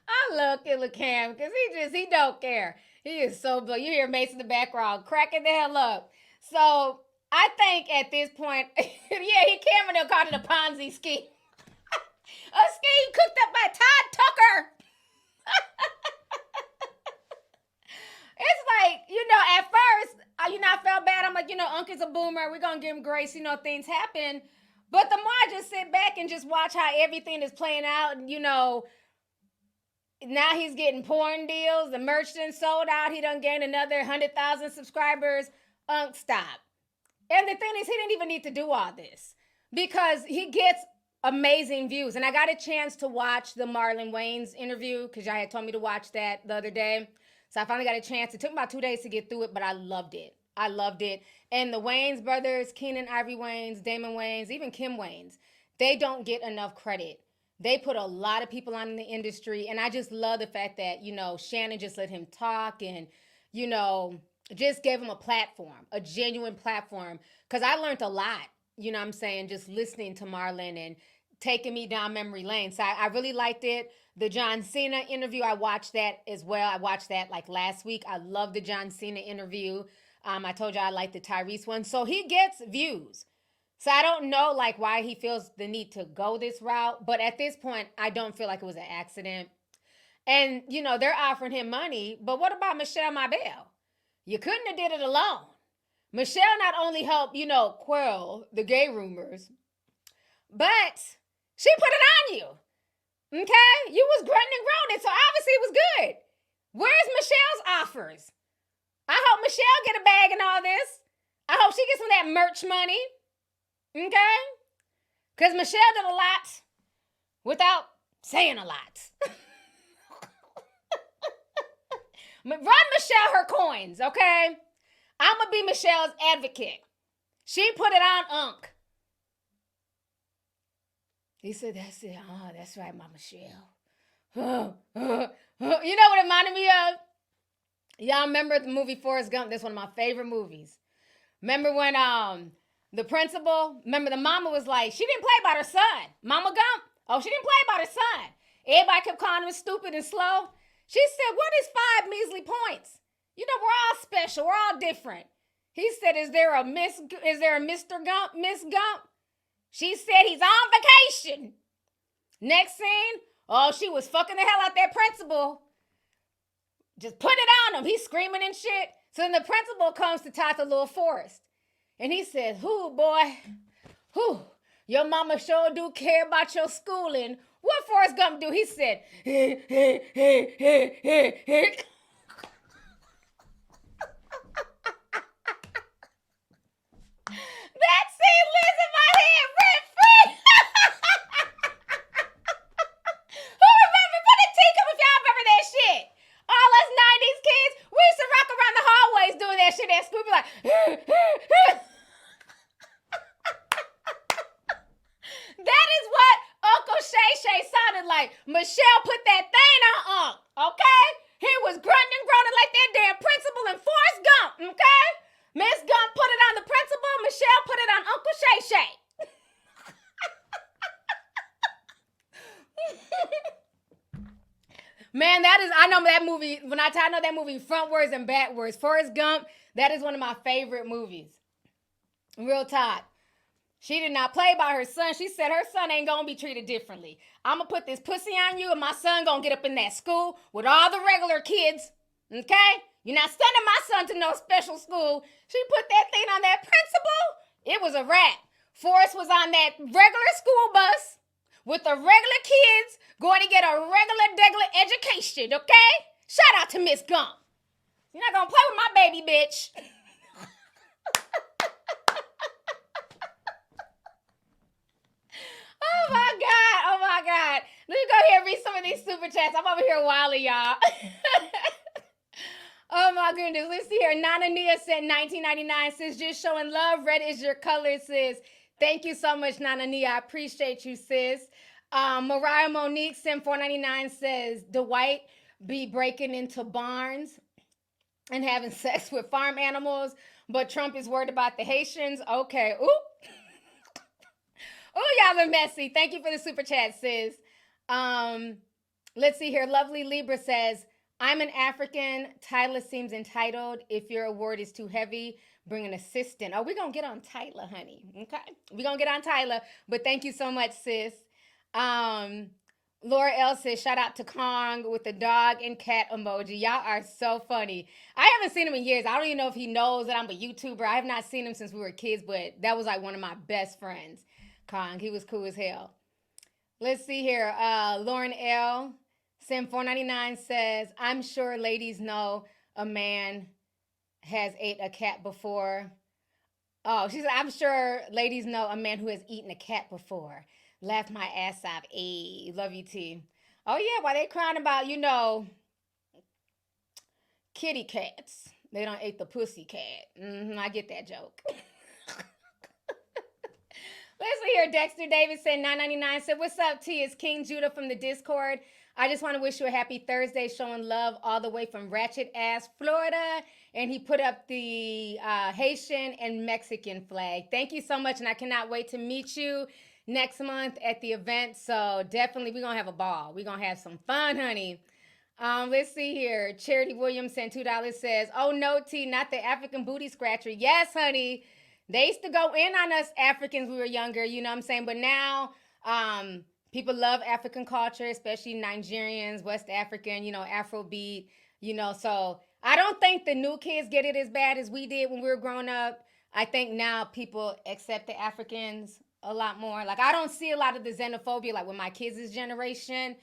I love Killer Cam because he don't care. He is so blue. You hear Mace in the background cracking the hell up. So I think at this point, Cameron called it a Ponzi scheme. A scheme cooked up by Todd Tucker. It's like, at first, I felt bad. I'm like, Uncle's a boomer. We're going to give him grace. Things happen. But the more I just sit back and just watch how everything is playing out, and, now he's getting porn deals. The merch done sold out. He done gained another 100,000 subscribers. Stop. And the thing is, he didn't even need to do all this because he gets amazing views. And I got a chance to watch the Marlon Wayans interview because y'all had told me to watch that the other day. So I finally got a chance. It took me about 2 days to get through it, but I loved it. I loved it. And the Wayans brothers, Keenen Ivory Wayans, Damon Wayans, even Kim Wayans, they don't get enough credit. They put a lot of people on in the industry. And I just love the fact that, Shannon just let him talk and, just gave him a platform, a genuine platform. Because I learned a lot, just listening to Marlon and taking me down memory lane. So I really liked it. The John Cena interview, I watched that as well. I watched that like last week. I love the John Cena interview. I told you I liked the Tyrese one. So he gets views. So I don't know why he feels the need to go this route. But at this point, I don't feel like it was an accident. And, they're offering him money. But what about Michelle Mabel? You couldn't have did it alone. Michelle not only helped, quell the gay rumors, but she put it on you. Okay? You was grunting and groaning, so obviously it was good. Where's Michelle's offers? I hope Michelle get a bag in all this. I hope she gets some of that merch money. Okay? Because Michelle did a lot without saying a lot. Run Michelle her coins, okay? I'm going to be Michelle's advocate. She put it on Unc. He said, that's it. Oh, that's right, my Michelle. You know what it reminded me of? Y'all remember the movie Forrest Gump? That's one of my favorite movies. Remember when the principal, remember the mama was like, she didn't play about her son. Mama Gump? Oh, she didn't play about her son. Everybody kept calling him stupid and slow. She said, what is 5 measly points? You know, we're all special. We're all different. He said, is there a Mr. Gump, Miss Gump? She said, he's on vacation. Next scene, oh, she was fucking the hell out that principal. Just put it on him. He's screaming and shit. So then the principal comes to talk to little Forrest. And he says, who, boy? Who? Your mama sure do care about your schooling. What Forrest Gump do? He said, that scene lives in my head rent free. Who remember? Put a teacup if y'all remember that shit. All us 90s kids, we used to rock around the hallways doing that shit at school. Be like, that is what Uncle Shay Shay sounded like. Michelle put that thing on Unc, okay? He was grunting and groaning like that damn principal in Forrest Gump, okay? Miss Gump put it on the principal. Michelle put it on Uncle Shay Shay. Man, that is, I know that movie, when I know that movie frontwards and backwards. Forrest Gump, that is one of my favorite movies. Real talk. She did not play by her son. She said her son ain't gonna be treated differently. I'm gonna put this pussy on you and my son gonna get up in that school with all the regular kids, okay? You're not sending my son to no special school. She put that thing on that principal. It was a wrap. Forrest was on that regular school bus with the regular kids going to get a regular education, okay? Shout out to Miss Gump. You're not gonna play with my baby, bitch. Oh my God. Let me go here and read some of these super chats. I'm over here wilding, y'all. Oh my goodness. Let's see here. Nana Nia said 1999 says, just showing love. Red is your color, sis. Thank you so much, Nana Nia. I appreciate you, sis. Mariah Monique Sim 499 says, Dwight be breaking into barns and having sex with farm animals, but Trump is worried about the Haitians. Okay. Ooh. Oh, y'all are messy. Thank you for the super chat, sis. Let's see here. Lovely Libra says, I'm an African. Tyler seems entitled. If your award is too heavy, bring an assistant. Oh, we're going to get on Tyler, honey. Okay. We're going to get on Tyler. But thank you so much, sis. Laura L says, shout out to Kong with the dog and cat emoji. Y'all are so funny. I haven't seen him in years. I don't even know if he knows that I'm a YouTuber. I have not seen him since we were kids, but that was like one of my best friends. Kong, he was cool as hell. Let's see here. Lauren L. Sim 499 says, I'm sure ladies know a man has ate a cat before. Oh, she said, I'm sure ladies know a man who has eaten a cat before. Laughed my ass off. Ayy, love you, T. Oh, yeah, while they crying about, kitty cats. They don't eat the pussy cat. I get that joke. Let's see here. Dexter Davis said 999 said, what's up, T? It's King Judah from the Discord. I just want to wish you a happy Thursday, showing love all the way from Ratchet Ass, Florida. And he put up the Haitian and Mexican flag. Thank you so much, and I cannot wait to meet you next month at the event. So definitely, we're going to have a ball. We're going to have some fun, honey. Let's see here. Charity Williams sent $2 says, oh, no, T, not the African booty scratcher. Yes, honey. They used to go in on us Africans when we were younger, you know what I'm saying? But now people love African culture, especially Nigerians, West African, Afrobeat, So I don't think the new kids get it as bad as we did when we were growing up. I think now people accept the Africans a lot more. Like, I don't see a lot of the xenophobia, like, with my kids' generation.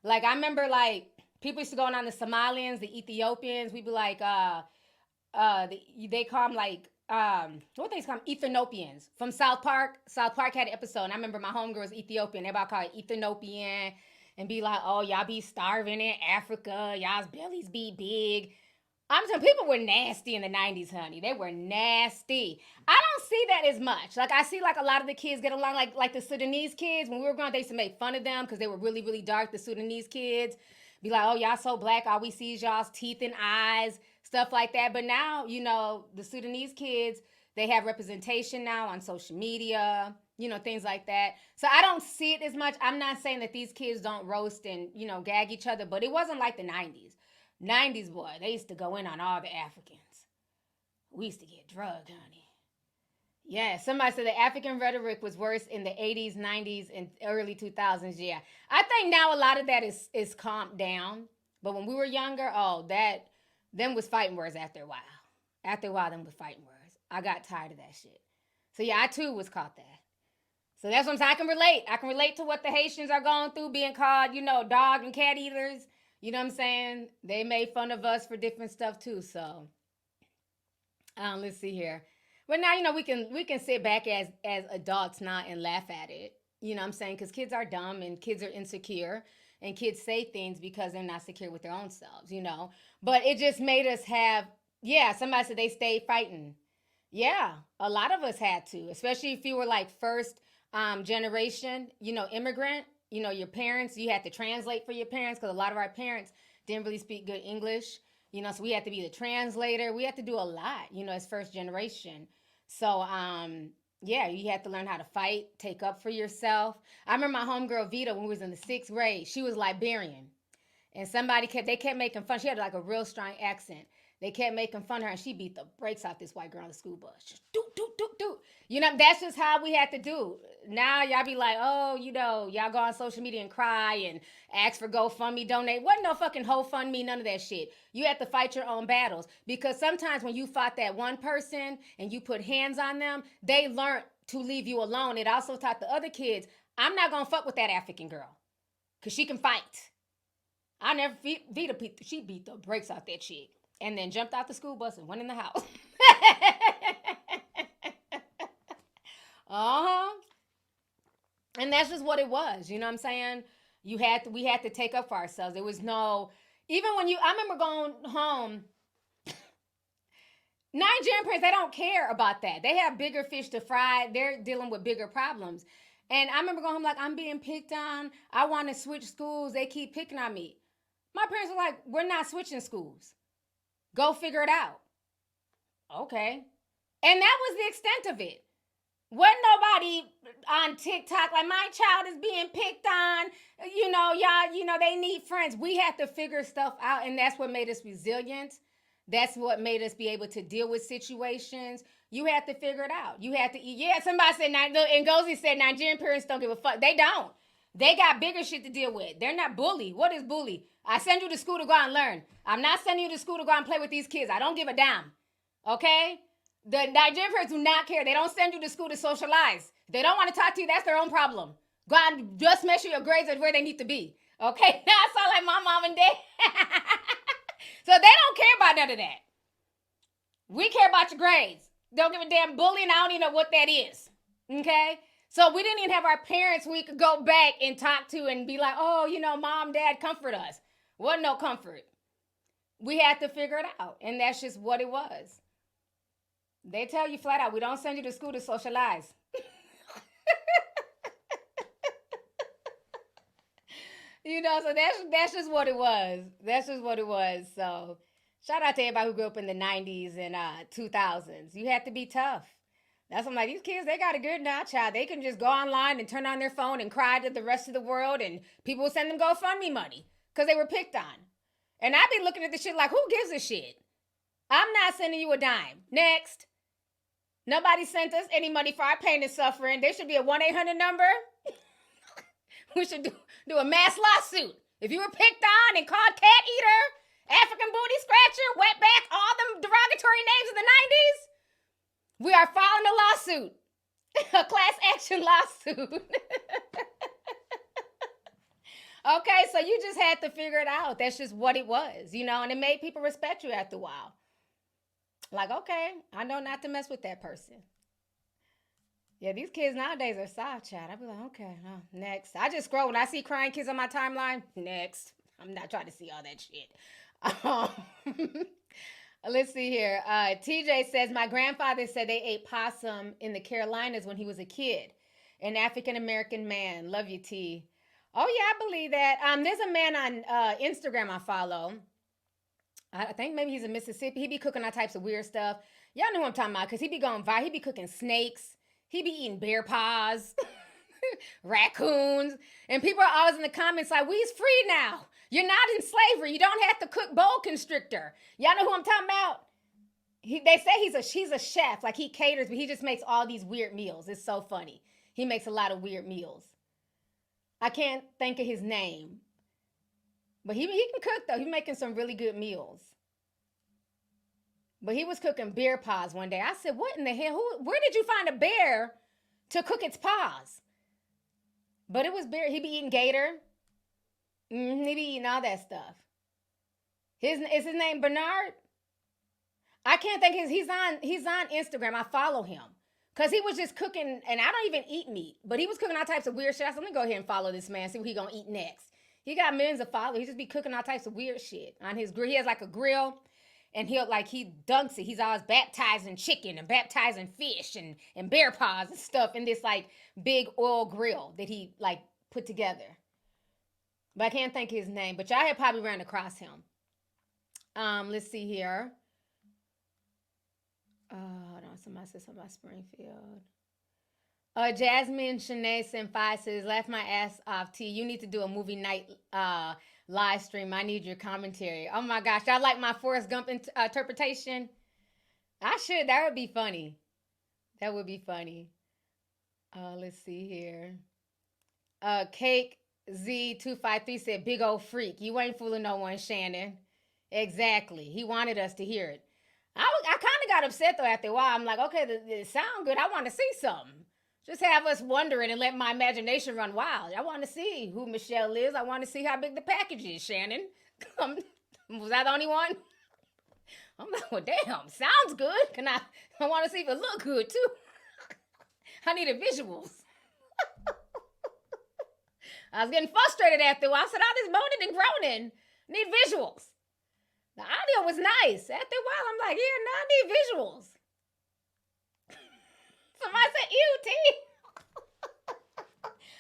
Like, I remember, like, people used to go on the Somalians, the Ethiopians. We'd be like, they call them, like, what things called Ethiopians from South Park. South Park had an episode, and I remember my homegirl was Ethiopian. Everybody called it Ethiopian and be like, oh, y'all be starving in Africa. Y'all's bellies be big. I'm saying people were nasty in the 90s, honey. They were nasty. I don't see that as much. Like, I see, like, a lot of the kids get along, like the Sudanese kids. When we were growing, they used to make fun of them because they were really, really dark, the Sudanese kids. Be like, oh, y'all so black. All we see is y'all's teeth and eyes, stuff like that. But now, you know, the Sudanese kids, they have representation now on social media, you know, things like that. So I don't see it as much. I'm not saying that these kids don't roast and, you know, gag each other, but it wasn't like the 90s. 90s, boy, they used to go in on all the Africans. We used to get drugged, honey. Yeah, somebody said the African rhetoric was worse in the 80s, 90s, and early 2000s. Yeah, I think now a lot of that is calmed down. But when we were younger, them was fighting words after a while. After a while, them was fighting words. I got tired of that shit. So yeah, I too was caught that. So that's what I'm saying. I can relate. I can relate to what the Haitians are going through, being called, you know, dog and cat eaters. You know what I'm saying? They made fun of us for different stuff too. So let's see here. But now, you know, we can sit back as adults now and laugh at it. You know what I'm saying? Because kids are dumb and kids are insecure and kids say things because they're not secure with their own selves, you know. But it just made us have, yeah, somebody said they stayed fighting. Yeah, a lot of us had to, especially if you were like first generation, you know, immigrant. You know, your parents, you had to translate for your parents because a lot of our parents didn't really speak good English. You know, so we had to be the translator. We had to do a lot, you know, as first generation. So, yeah, you had to learn how to fight, take up for yourself. I remember my homegirl Vita, when we was in the 6th grade, she was Liberian. And they kept making fun. She had like a real strong accent. They kept making fun of her, and she beat the brakes off this white girl on the school bus. Just do. You know, that's just how we had to do. Now y'all be like, oh, you know, y'all go on social media and cry and ask for GoFundMe, donate. Wasn't no fucking GoFundMe, none of that shit. You had to fight your own battles. Because sometimes when you fought that one person and you put hands on them, they learned to leave you alone. It also taught the other kids, I'm not going to fuck with that African girl because she can fight. I never, Vita, she beat the brakes off that chick. And then jumped out the school bus and went in the house. And that's just what it was. You know what I'm saying? We had to take up for ourselves. There was no, even when I remember going home, Nigerian parents, they don't care about that. They have bigger fish to fry. They're dealing with bigger problems. And I remember going home like, I'm being picked on. I want to switch schools. They keep picking on me. My parents were like, we're not switching schools. Go figure it out. Okay. And that was the extent of it. Wasn't nobody on TikTok like, my child is being picked on. You know, y'all, you know, they need friends. We had to figure stuff out, and that's what made us resilient. That's what made us be able to deal with situations. You had to figure it out. You had to eat. Yeah, somebody said, and Ngozi said, Nigerian parents don't give a fuck. They don't. They got bigger shit to deal with. They're not bully. What is bully? I send you to school to go out and learn. I'm not sending you to school to go out and play with these kids. I don't give a damn. Okay? The Nigerian parents do not care. They don't send you to school to socialize. If they don't want to talk to you, that's their own problem. Go out and just make sure your grades are where they need to be. Okay? Now I sound like my mom and dad. So they don't care about none of that. We care about your grades. Don't give a damn bullying. I don't even know what that is. Okay? So we didn't even have our parents we could go back and talk to and be like, oh, you know, mom, dad, comfort us. Wasn't no comfort. We had to figure it out. And that's just what it was. They tell you flat out, we don't send you to school to socialize. You know, so that's just what it was. That's just what it was. So shout out to everybody who grew up in the 90s and 2000s. You had to be tough. That's what I'm like, these kids, they got it good now, child. They can just go online and turn on their phone and cry to the rest of the world, and people will send them GoFundMe money because they were picked on. And I be looking at this shit like, who gives a shit? I'm not sending you a dime. Next. Nobody sent us any money for our pain and suffering. There should be a 1-800 number. We should do a mass lawsuit. If you were picked on and called cat eater, African booty scratcher, wetback, all them derogatory names of the 90s, we are filing a lawsuit. A class action lawsuit. Okay, so you just had to figure it out. That's just what it was, you know, and it made people respect you after a while. Like, okay, I know not to mess with that person. Yeah, these kids nowadays are soft, chat. I be like, okay, next. I just scroll when I see crying kids on my timeline. Next. I'm not trying to see all that shit. Let's see here. TJ says, my grandfather said they ate possum in the Carolinas when he was a kid. An African-American man. Love you, T. Oh, yeah, I believe that. There's a man on Instagram I follow. I think maybe he's in Mississippi. He be cooking all types of weird stuff. Y'all know what I'm talking about because he be going viral. He be cooking snakes. He be eating bear paws, raccoons. And people are always in the comments like, we's free now. You're not in slavery. You don't have to cook boa constrictor. Y'all know who I'm talking about? They say he's a chef. Like he caters, but he just makes all these weird meals. It's so funny. He makes a lot of weird meals. I can't think of his name. But he can cook, though. He's making some really good meals. But he was cooking bear paws one day. I said, what in the hell? Where did you find a bear to cook its paws? But it was bear. He be eating gator. He be eating all that stuff. Is his name Bernard? I can't think he's on Instagram. I follow him. Because he was just cooking, and I don't even eat meat. But he was cooking all types of weird shit. I said, let me go ahead and follow this man, see what he gonna eat next. He got millions of followers. He just be cooking all types of weird shit on his grill. He has like a grill, and he dunks it. He's always baptizing chicken and baptizing fish and bear paws and stuff in this like big oil grill that he like put together. But I can't think of his name. But y'all had probably ran across him. Let's see here. Hold on. Somebody said something about Springfield. Jasmine Shanae Senpai says, laugh my ass off, T. You need to do a movie night live stream. I need your commentary. Oh my gosh. I like my Forrest Gump interpretation. I should. That would be funny. That would be funny. Let's see here. Cake Z253 said, big old freak. You ain't fooling no one, Shannon. Exactly. He wanted us to hear it. I kind of got upset though after a while. I'm like, okay, it sound good. I want to see something. Just have us wondering and let my imagination run wild. I want to see who Michelle is. I want to see how big the package is, Shannon. Was I the only one? I'm like, well, damn, sounds good. I want to see if it look good too. I needed visuals. I was getting frustrated after a while. I said, all this moaning and groaning. Need visuals. The audio was nice. After a while, I'm like, yeah, no, I need visuals. Somebody said, ew, T.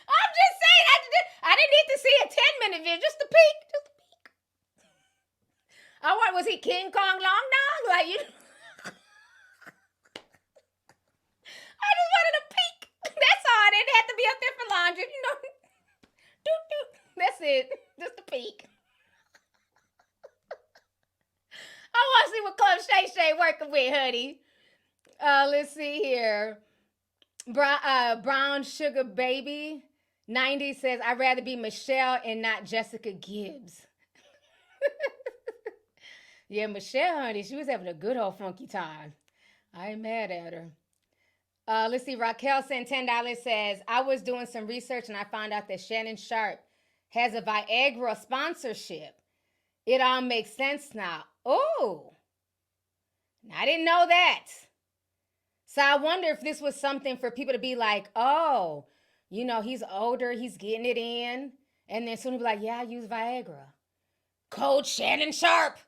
I'm just saying, I didn't need to see a 10-minute video, just a peek. Oh, what, was he King Kong Long Dog? Like, you I just wanted a peek. That's all. I didn't have to be up there for laundry, you know. Doot, doot. That's it. Just a peek. I want to see what Club Shay Shay working with, honey. Let's see here. Brown Sugar Baby 90 says, I'd rather be Michelle and not Jessica Gibbs. Yeah, Michelle, honey, she was having a good old funky time. I ain't mad at her. Let's see. Raquel sent $10 says, I was doing some research and I found out that Shannon Sharpe has a Viagra sponsorship. It all makes sense now. Oh, I didn't know that. So I wonder if this was something for people to be like, oh, you know, he's older, he's getting it in. And then soon he'll be like, yeah, I use Viagra. Code Shannon Sharpe.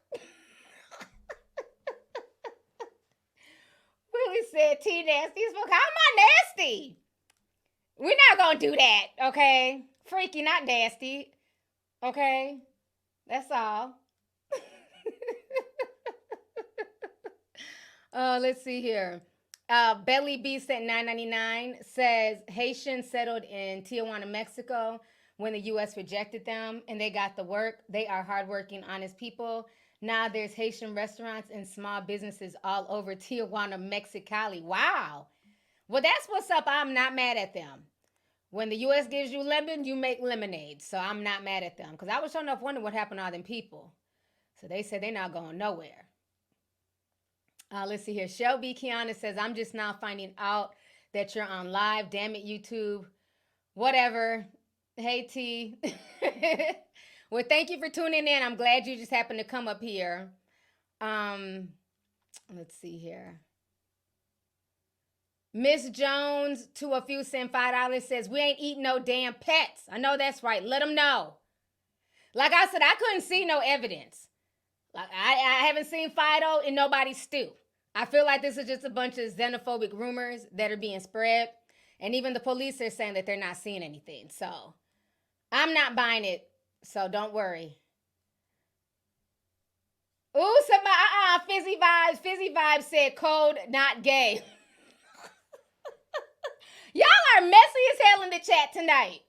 Willie said, T nasty as fuck. How am I nasty? We're not going to do that, okay? Freaky, not nasty. Okay? That's all. Let's see here. Belly Beast at $9.99 says Haitians settled in Tijuana, Mexico when the U.S. rejected them and they got the work. They are hardworking, honest people. Now there's Haitian restaurants and small businesses all over Tijuana, Mexicali. Wow. Well, that's what's up. I'm not mad at them. When the U.S. gives you lemon, you make lemonade. So I'm not mad at them. Because I was sure enough wondering what happened to all them people. So they said they're not going nowhere. Let's see here. Shelby Kiana says, I'm just now finding out that you're on live. Damn it, YouTube. Whatever. Hey, T. Well, thank you for tuning in. I'm glad you just happened to come up here. Let's see here. Miss Jones to a few sent $5 says, we ain't eating no damn pets. I know that's right. Let them know. Like I said, I couldn't see no evidence. Like I haven't seen Fido in nobody's stew. I feel like this is just a bunch of xenophobic rumors that are being spread. And even the police are saying that they're not seeing anything. So I'm not buying it. So don't worry. Ooh, somebody, Fizzy Vibes. Fizzy Vibes said cold, not gay. Y'all are messy as hell in the chat tonight.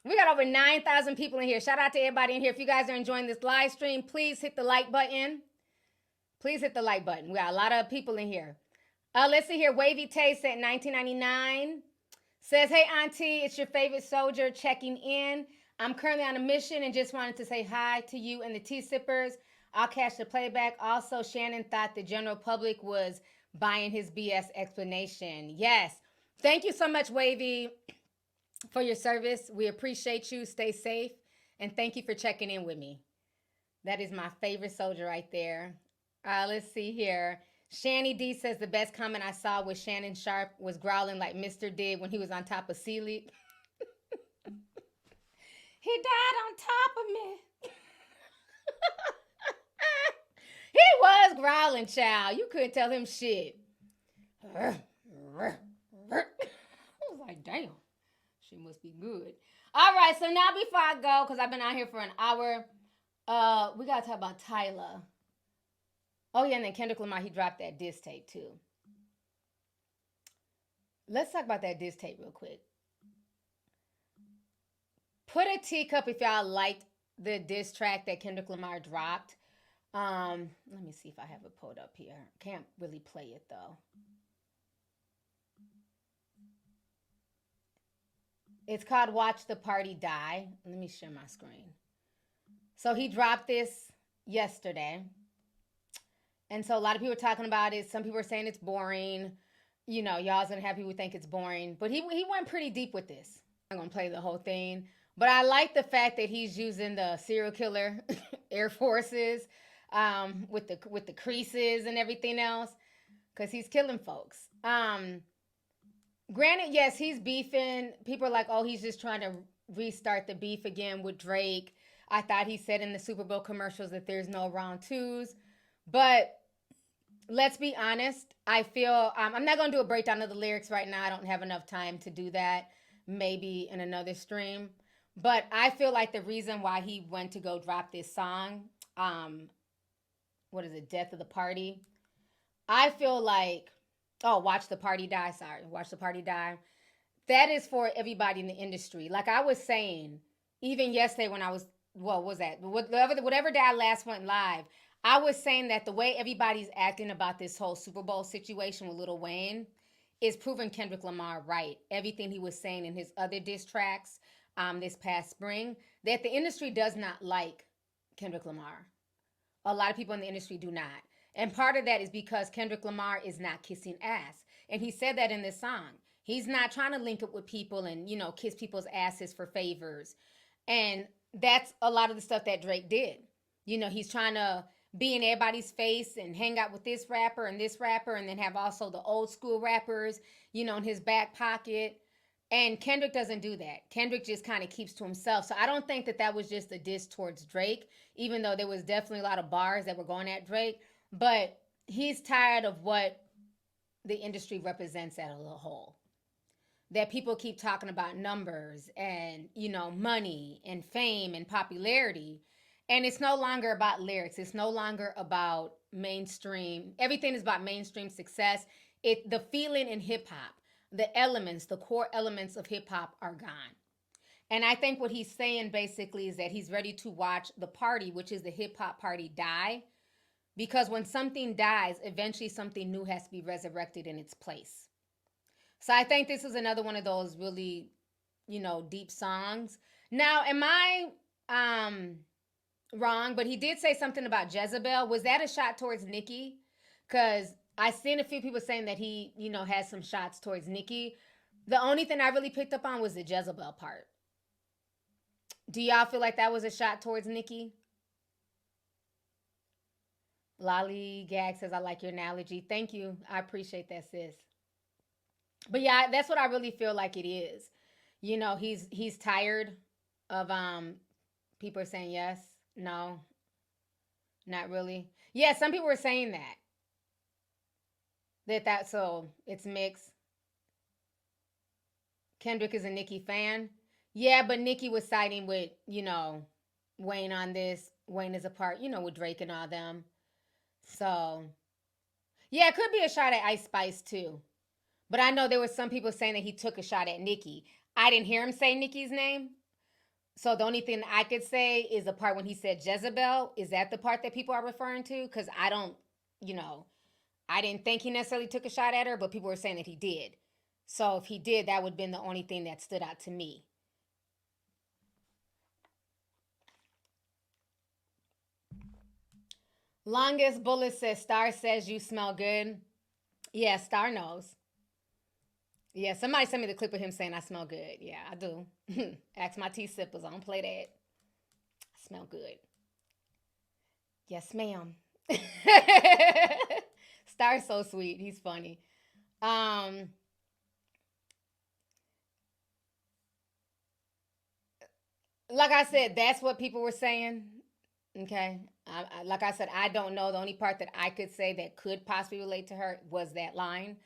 We got over 9,000 people in here. Shout out to everybody in here. If you guys are enjoying this live stream, please hit the like button. Please hit the like button. We got a lot of people in here. Let's see here. Wavy Tay said 1999. Says, hey, Auntie, it's your favorite soldier checking in. I'm currently on a mission and just wanted to say hi to you and the tea sippers. I'll catch the playback. Also, Shannon thought the general public was buying his BS explanation. Yes. Thank you so much, Wavy, for your service. We appreciate you. Stay safe. And thank you for checking in with me. That is my favorite soldier right there. Let's see here. Shanny D says the best comment I saw was Shannon Sharpe was growling like Mr. did when he was on top of Sealy. He died on top of me. He was growling, child. You couldn't tell him shit. I was like, damn. She must be good. All right, so now before I go, because I've been out here for an hour, we got to talk about Tyler. Oh, yeah, and then Kendrick Lamar, he dropped that diss tape, too. Let's talk about that diss tape real quick. Put a teacup if y'all liked the diss track that Kendrick Lamar dropped. Let me see if I have it pulled up here. Can't really play it, though. It's called Watch the Party Die. Let me share my screen. So he dropped this yesterday. And so a lot of people are talking about it. Some people are saying it's boring. You know, y'all's going to have people think it's boring. But he went pretty deep with this. I'm going to play the whole thing. But I like the fact that he's using the serial killer Air Forces with the creases and everything else. Because he's killing folks. Granted, yes, he's beefing. People are like, oh, he's just trying to restart the beef again with Drake. I thought he said in the Super Bowl commercials that there's no round twos. But let's be honest. I feel, I'm not going to do a breakdown of the lyrics right now. I don't have enough time to do that. Maybe in another stream. But I feel like the reason why he went to go drop this song, what is it, Death of the Party? I feel like, Watch the Party Die, sorry. Watch the Party Die. That is for everybody in the industry. Like I was saying, even yesterday when I was, what was that? Whatever day I last went live, I was saying that the way everybody's acting about this whole Super Bowl situation with Lil Wayne is proving Kendrick Lamar right. Everything he was saying in his other diss tracks this past spring, that the industry does not like Kendrick Lamar. A lot of people in the industry do not. And part of that is because Kendrick Lamar is not kissing ass. And he said that in this song. He's not trying to link up with people and, you know, kiss people's asses for favors. And that's a lot of the stuff that Drake did. You know, he's trying to be in everybody's face and hang out with this rapper and then have also the old school rappers, you know, in his back pocket. And Kendrick doesn't do that. Kendrick just kind of keeps to himself. So I don't think that was just a diss towards Drake, even though there was definitely a lot of bars that were going at Drake. But he's tired of what the industry represents as a whole. That people keep talking about numbers and, you know, money and fame and popularity. And it's no longer about lyrics. It's no longer about mainstream. Everything is about mainstream success. The feeling in hip hop, the elements, the core elements of hip hop are gone. And I think what he's saying basically is that he's ready to watch the party, which is the hip hop party, die. Because when something dies, eventually something new has to be resurrected in its place. So I think this is another one of those really, you know, deep songs. Now, am I wrong? But he did say something about Jezebel. Was that a shot towards Nicki? Because I seen a few people saying that he, you know, has some shots towards Nicki. The only thing I really picked up on was the Jezebel part. Do y'all feel like that was a shot towards Nicki? Lollygag says, I like your analogy. Thank you. I appreciate that, sis. But yeah, that's what I really feel like it is. You know, he's tired of people are saying yes, no, not really. Yeah, some people were saying that so it's mixed. Kendrick is a Nicki fan. Yeah, but Nicki was siding with, Wayne on this. Wayne is a part, with Drake and all them. So, yeah, it could be a shot at Ice Spice too. But I know there were some people saying that he took a shot at Nicki. I didn't hear him say Nicki's name. So the only thing I could say is the part when he said Jezebel. Is that the part that people are referring to? Because I don't, I didn't think he necessarily took a shot at her, but people were saying that he did. So if he did, that would have been the only thing that stood out to me. Longest Bullet says, Star says you smell good. Yeah, Star knows. Yeah, somebody sent me the clip of him saying I smell good. Yeah, I do. Ask my tea sippers. I don't play that. I smell good. Yes, ma'am. Star's so sweet. He's funny. Like I said, that's what people were saying. Okay. Like I said, I don't know. The only part that I could say that could possibly relate to her was that line.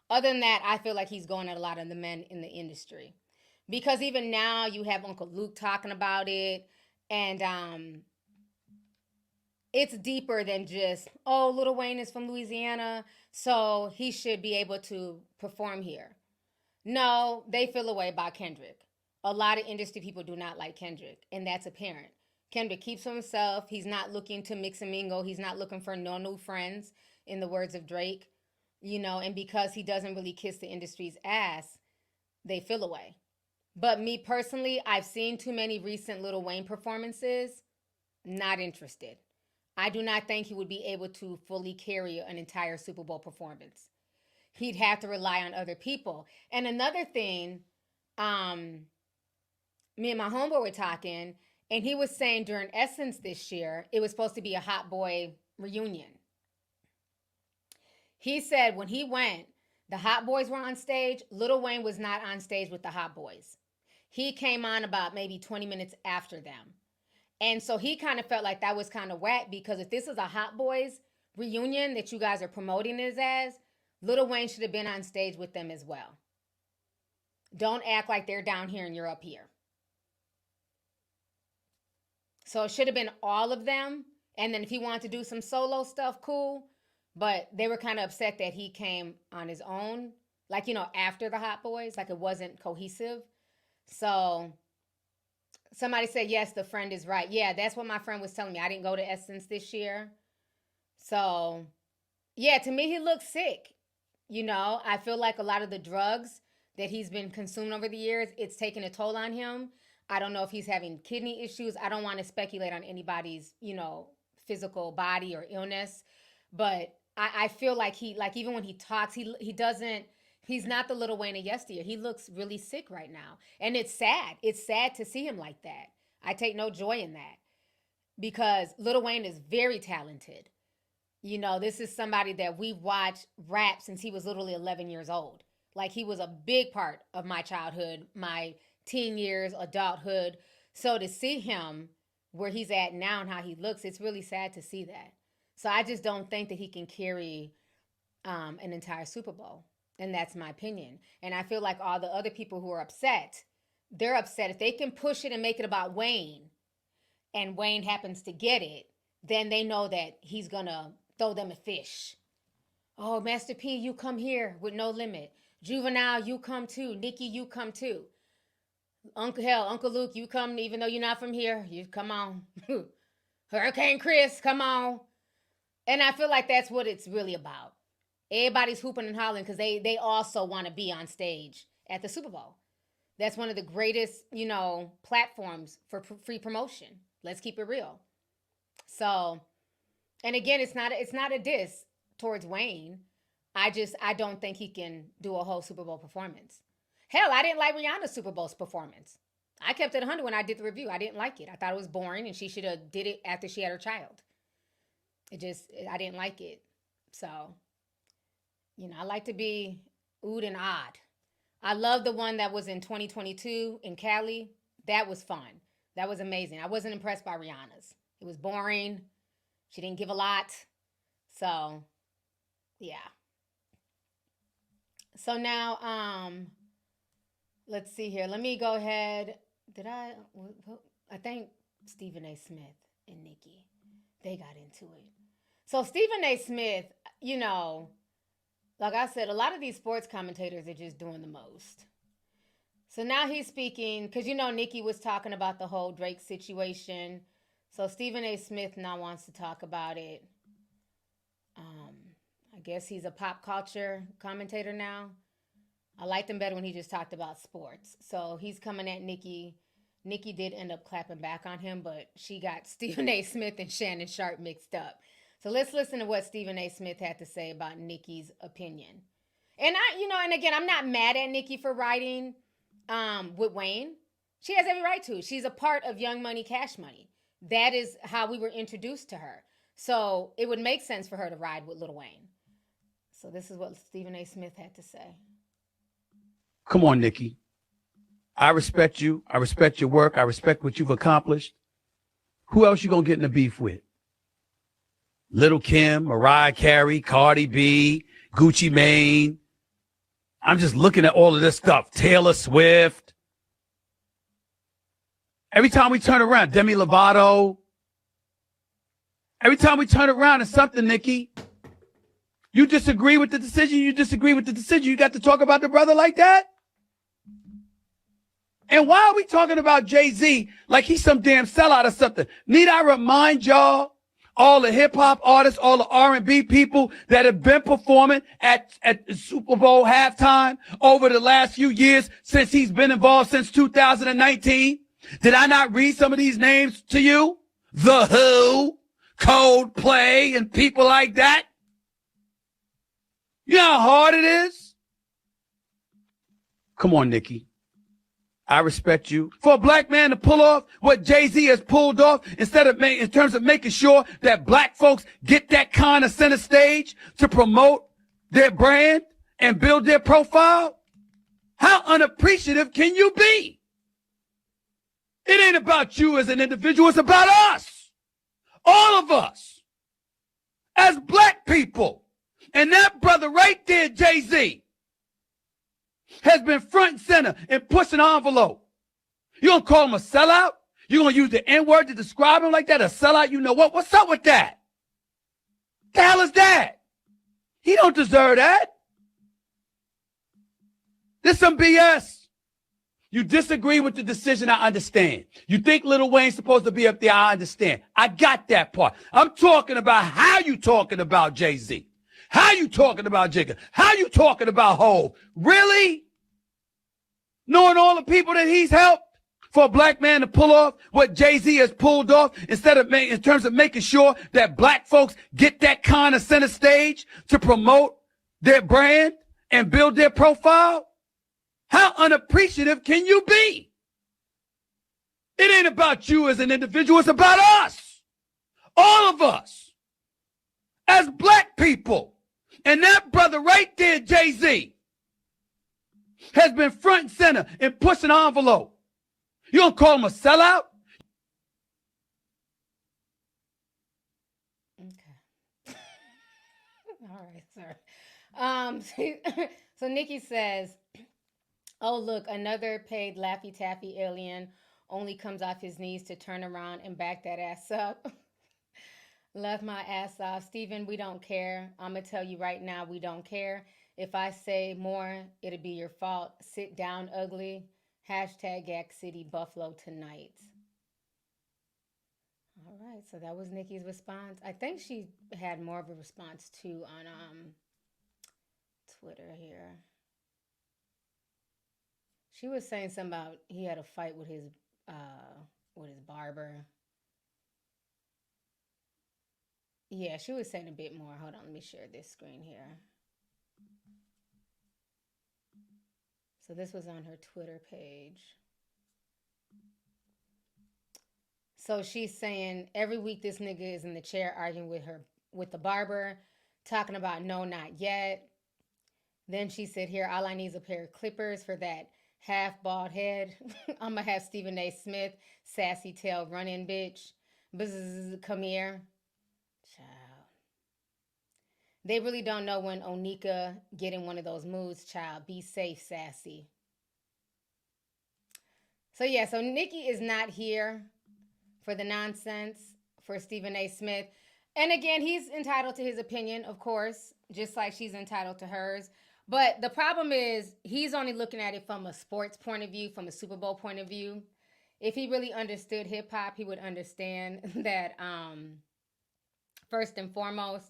Other than that, I feel like he's going at a lot of the men in the industry. Because even now you have Uncle Luke talking about it. And it's deeper than just, oh, Lil Wayne is from Louisiana, so he should be able to perform here. No, they feel a way about Kendrick. A lot of industry people do not like Kendrick, and that's apparent. Kendrick keeps to himself. He's not looking to mix and mingle. He's not looking for no new friends, in the words of Drake. And because he doesn't really kiss the industry's ass, they feel away. But me personally, I've seen too many recent Lil Wayne performances. Not interested. I do not think he would be able to fully carry an entire Super Bowl performance. He'd have to rely on other people. And another thing, me and my homeboy were talking, and he was saying during Essence this year, it was supposed to be a Hot Boy reunion. He said when he went, the Hot Boys were on stage. Lil Wayne was not on stage with the Hot Boys. He came on about maybe 20 minutes after them. And so he kind of felt like that was kind of whack, because if this is a Hot Boys reunion that you guys are promoting it as, Lil Wayne should have been on stage with them as well. Don't act like they're down here and you're up here. So it should have been all of them. And then if he wanted to do some solo stuff, cool. But they were kind of upset that he came on his own, like, after the Hot Boys, like it wasn't cohesive. So somebody said, yes, the friend is right. Yeah, that's what my friend was telling me. I didn't go to Essence this year. So, yeah, to me, he looks sick. I feel like a lot of the drugs that he's been consuming over the years, it's taken a toll on him. I don't know if he's having kidney issues. I don't want to speculate on anybody's, physical body or illness. But I feel like even when he talks, he's not the Lil Wayne of yesteryear. He looks really sick right now. And it's sad. It's sad to see him like that. I take no joy in that, because Lil Wayne is very talented. This is somebody that we've watched rap since he was literally 11 years old. Like, he was a big part of my childhood, my teen years, adulthood. So to see him where he's at now and how he looks, it's really sad to see that. So I just don't think that he can carry an entire Super Bowl. And that's my opinion. And I feel like all the other people who are upset, they're upset. If they can push it and make it about Wayne, and Wayne happens to get it, then they know that he's going to throw them a fish. Oh, Master P, you come here with No Limit. Juvenile, you come too. Nicki, you come too. Uncle Luke, you come even though you're not from here. You come on. Hurricane Chris, come on. And I feel like that's what it's really about. Everybody's hooping and hollering because they also want to be on stage at the Super Bowl. That's one of the greatest, platforms for free promotion. Let's keep it real. So, and again, it's not a diss towards Wayne. I don't think he can do a whole Super Bowl performance. Hell, I didn't like Rihanna's Super Bowl performance. I kept it 100 when I did the review. I didn't like it. I thought it was boring, and she should have did it after she had her child. I didn't like it. So, I like to be ood and odd. I love the one that was in 2022 in Cali. That was fun. That was amazing. I wasn't impressed by Rihanna's. It was boring. She didn't give a lot. So, yeah. So now, let's see here. Let me go ahead. I think Stephen A. Smith and Nicki, they got into it. So Stephen A. Smith, like I said, a lot of these sports commentators are just doing the most. So now he's speaking, because Nicki was talking about the whole Drake situation. So Stephen A. Smith now wants to talk about it. I guess he's a pop culture commentator now. I liked him better when he just talked about sports. So he's coming at Nicki. Nicki did end up clapping back on him, but she got Stephen A. Smith and Shannon Sharpe mixed up. So let's listen to what Stephen A. Smith had to say about Nicki's opinion. And and again, I'm not mad at Nicki for riding with Wayne. She has every right to. She's a part of Young Money, Cash Money. That is how we were introduced to her. So it would make sense for her to ride with Lil Wayne. So this is what Stephen A. Smith had to say. Come on, Nicki. I respect you. I respect your work. I respect what you've accomplished. Who else you gonna get in the beef with? Little Kim, Mariah Carey, Cardi B, Gucci Mane. I'm just looking at all of this stuff. Taylor Swift. Every time we turn around, Demi Lovato. Every time we turn around, it's something, Nicki. You disagree with the decision. You disagree with the decision. You got to talk about the brother like that? And why are we talking about Jay-Z like he's some damn sellout or something? Need I remind y'all, all the hip-hop artists, all the R&B people that have been performing at the Super Bowl halftime over the last few years since he's been involved since 2019? Did I not read some of these names to you? The Who, Coldplay, and people like that? You know how hard it is? Come on, Nicki. I respect you. For a black man to pull off what Jay-Z has pulled off in terms of making sure that black folks get that kind of center stage to promote their brand and build their profile, how unappreciative can you be? It ain't about you as an individual. It's about us. All of us. As black people. And that brother right there, Jay-Z, has been front and center and pushing the envelope. You gonna call him a sellout? You gonna use the N-word to describe him like that? A sellout? You know what? What's up with that? The hell is that? He don't deserve that. This some BS. You disagree with the decision, I understand. You think Lil Wayne's supposed to be up there, I understand. I got that part. I'm talking about how you talking about Jay-Z. How you talking about Jigga? How you talking about Hov? Really? Knowing all the people that he's helped for a black man to pull off what Jay-Z has pulled off in terms of making sure that black folks get that kind of center stage to promote their brand and build their profile? How unappreciative can you be? It ain't about you as an individual. It's about us. All of us. As black people. And that brother right there, Jay-Z, has been front and center and pushing the envelope. You gonna call him a sellout? Okay. All right, sir. So Nicki says, oh, look, another paid Laffy Taffy alien only comes off his knees to turn around and back that ass up. Left my ass off. Stephen, we don't care. I'm going to tell you right now, we don't care. If I say more, it'll be your fault. Sit down, ugly. Hashtag Yak City Buffalo tonight. All right, so that was Nicki's response. I think she had more of a response too on Twitter here. She was saying something about he had a fight with his barber. Yeah, she was saying a bit more. Hold on, let me share this screen here. So this was on her Twitter page. So she's saying every week this nigga is in the chair arguing with her with the barber, talking about no, not yet. Then she said, here, all I need is a pair of clippers for that half bald head. I'm going to have Stephen A. Smith, sassy tail run-in bitch. Bzzz, come here. Child. They really don't know when Onika get in one of those moods, child. Be safe, sassy. So yeah, so Nicki is not here for the nonsense for Stephen A. Smith. And again, he's entitled to his opinion, of course, just like she's entitled to hers. But the problem is he's only looking at it from a sports point of view, from a Super Bowl point of view. If he really understood hip hop, he would understand that first and foremost,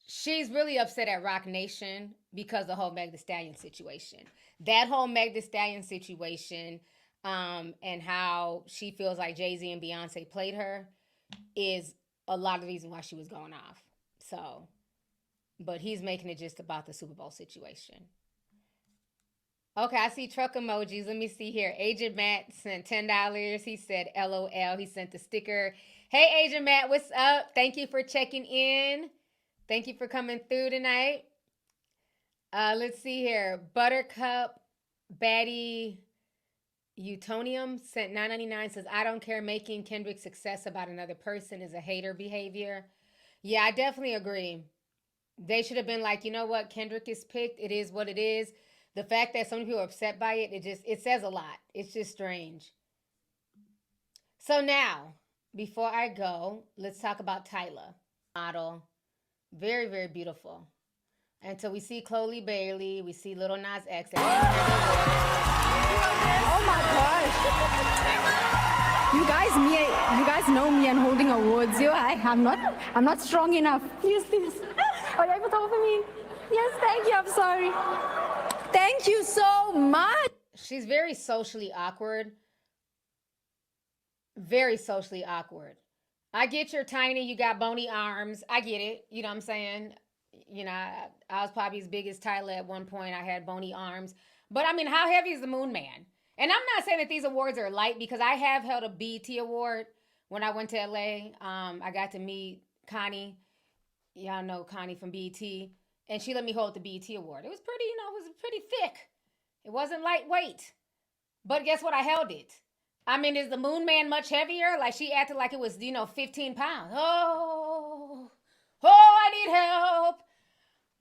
she's really upset at Roc Nation because of the whole Meg Thee Stallion situation. That whole Meg Thee Stallion situation and how she feels like Jay-Z and Beyonce played her is a lot of the reason why she was going off. So, but he's making it just about the Super Bowl situation. Okay, I see truck emojis. Let me see here. Agent Matt sent $10. He said LOL. He sent the sticker. Hey, Agent Matt, what's up? Thank you for checking in. Thank you for coming through tonight. Let's see here. Buttercup Baddie Utonium sent $9.99. Says, I don't care. Making Kendrick's success about another person is a hater behavior. Yeah, I definitely agree. They should have been like, you know what? Kendrick is picked. It is what it is. The fact that some people are upset by it, it says a lot. It's just strange. So now, before I go, let's talk about Tyla. Model. Very, very beautiful. And so we see Chloe Bailey. We see Lil Nas X. Oh my gosh. You guys know me and holding awards. I'm not strong enough. Please. Are you able to offer me? Yes, thank you. I'm sorry. Thank you so much. She's very socially awkward. Very socially awkward. I get you're tiny, you got bony arms. I get it. You know what I'm saying? You know, I was probably as big as Tyler at one point. I had bony arms. But I mean, how heavy is the Moon Man? And I'm not saying that these awards are light because I have held a BET award when I went to LA. I got to meet Connie. Y'all know Connie from BET. And she let me hold the BET award. It was pretty, it was pretty thick. It wasn't lightweight. But guess what? I held it. I mean, is the Moon Man much heavier? Like she acted like it was, 15 pounds. Oh, I need help.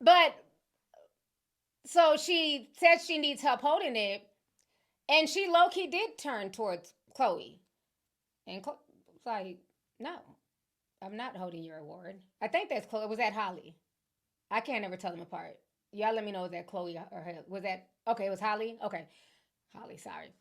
But so she said she needs help holding it. And she low-key did turn towards Chloe. And Chloe was like, no, I'm not holding your award. I think that's Chloe. Was that Holly? I can't ever tell them apart. Y'all let me know, was that Chloe or her? Was that, okay, it was Holly? Okay. Holly, sorry.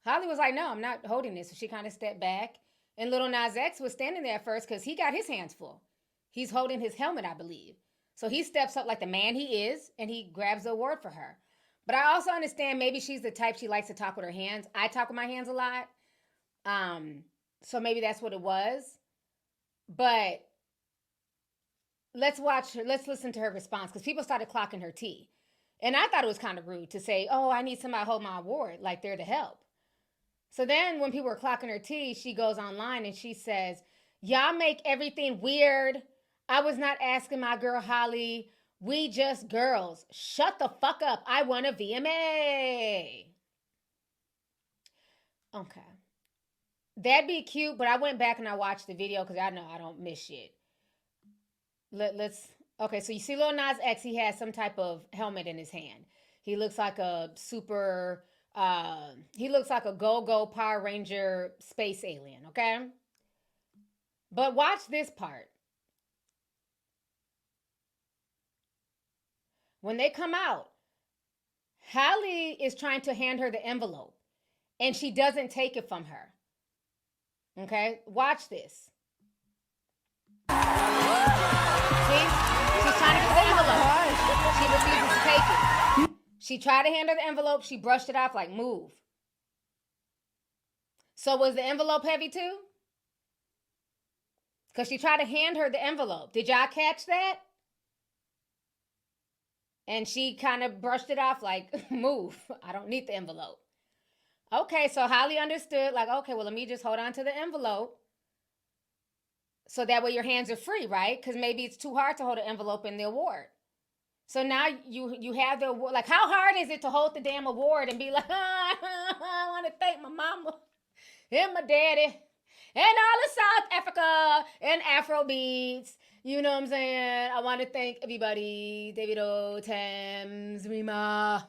Holly was like, no, I'm not holding this. So she kind of stepped back. And Lil Nas X was standing there at first because he got his hands full. He's holding his helmet, I believe. So he steps up like the man he is, and he grabs the award for her. But I also understand maybe she's the type she likes to talk with her hands. I talk with my hands a lot. So maybe that's what it was. But let's listen to her response because people started clocking her tea. And I thought it was kind of rude to say, oh, I need somebody to hold my award, like they're to help. So then when people were clocking her tea, she goes online and she says, y'all make everything weird. I was not asking my girl Holly. We just girls. Shut the fuck up. I won a VMA. Okay. That'd be cute, but I went back and I watched the video because I know I don't miss shit. Okay, so you see Lil Nas X, he has some type of helmet in his hand. He looks like a he looks like a go-go Power Ranger space alien, okay? But watch this part. When they come out, Holly is trying to hand her the envelope, and she doesn't take it from her. Okay? Watch this. See? She's trying to get the envelope. She refuses to take it. She tried to hand her the envelope. She brushed it off like, move. So was the envelope heavy too? Because she tried to hand her the envelope. Did y'all catch that? And she kind of brushed it off like, move. I don't need the envelope. Okay, so Holly understood like, okay, well, let me just hold on to the envelope. So that way your hands are free, right? Because maybe it's too hard to hold an envelope in the award. So now you have the award. Like, how hard is it to hold the damn award and be like, I want to thank my mama and my daddy and all of South Africa and Afro beats. You know what I'm saying? I want to thank everybody. Davido, Thames, Rima.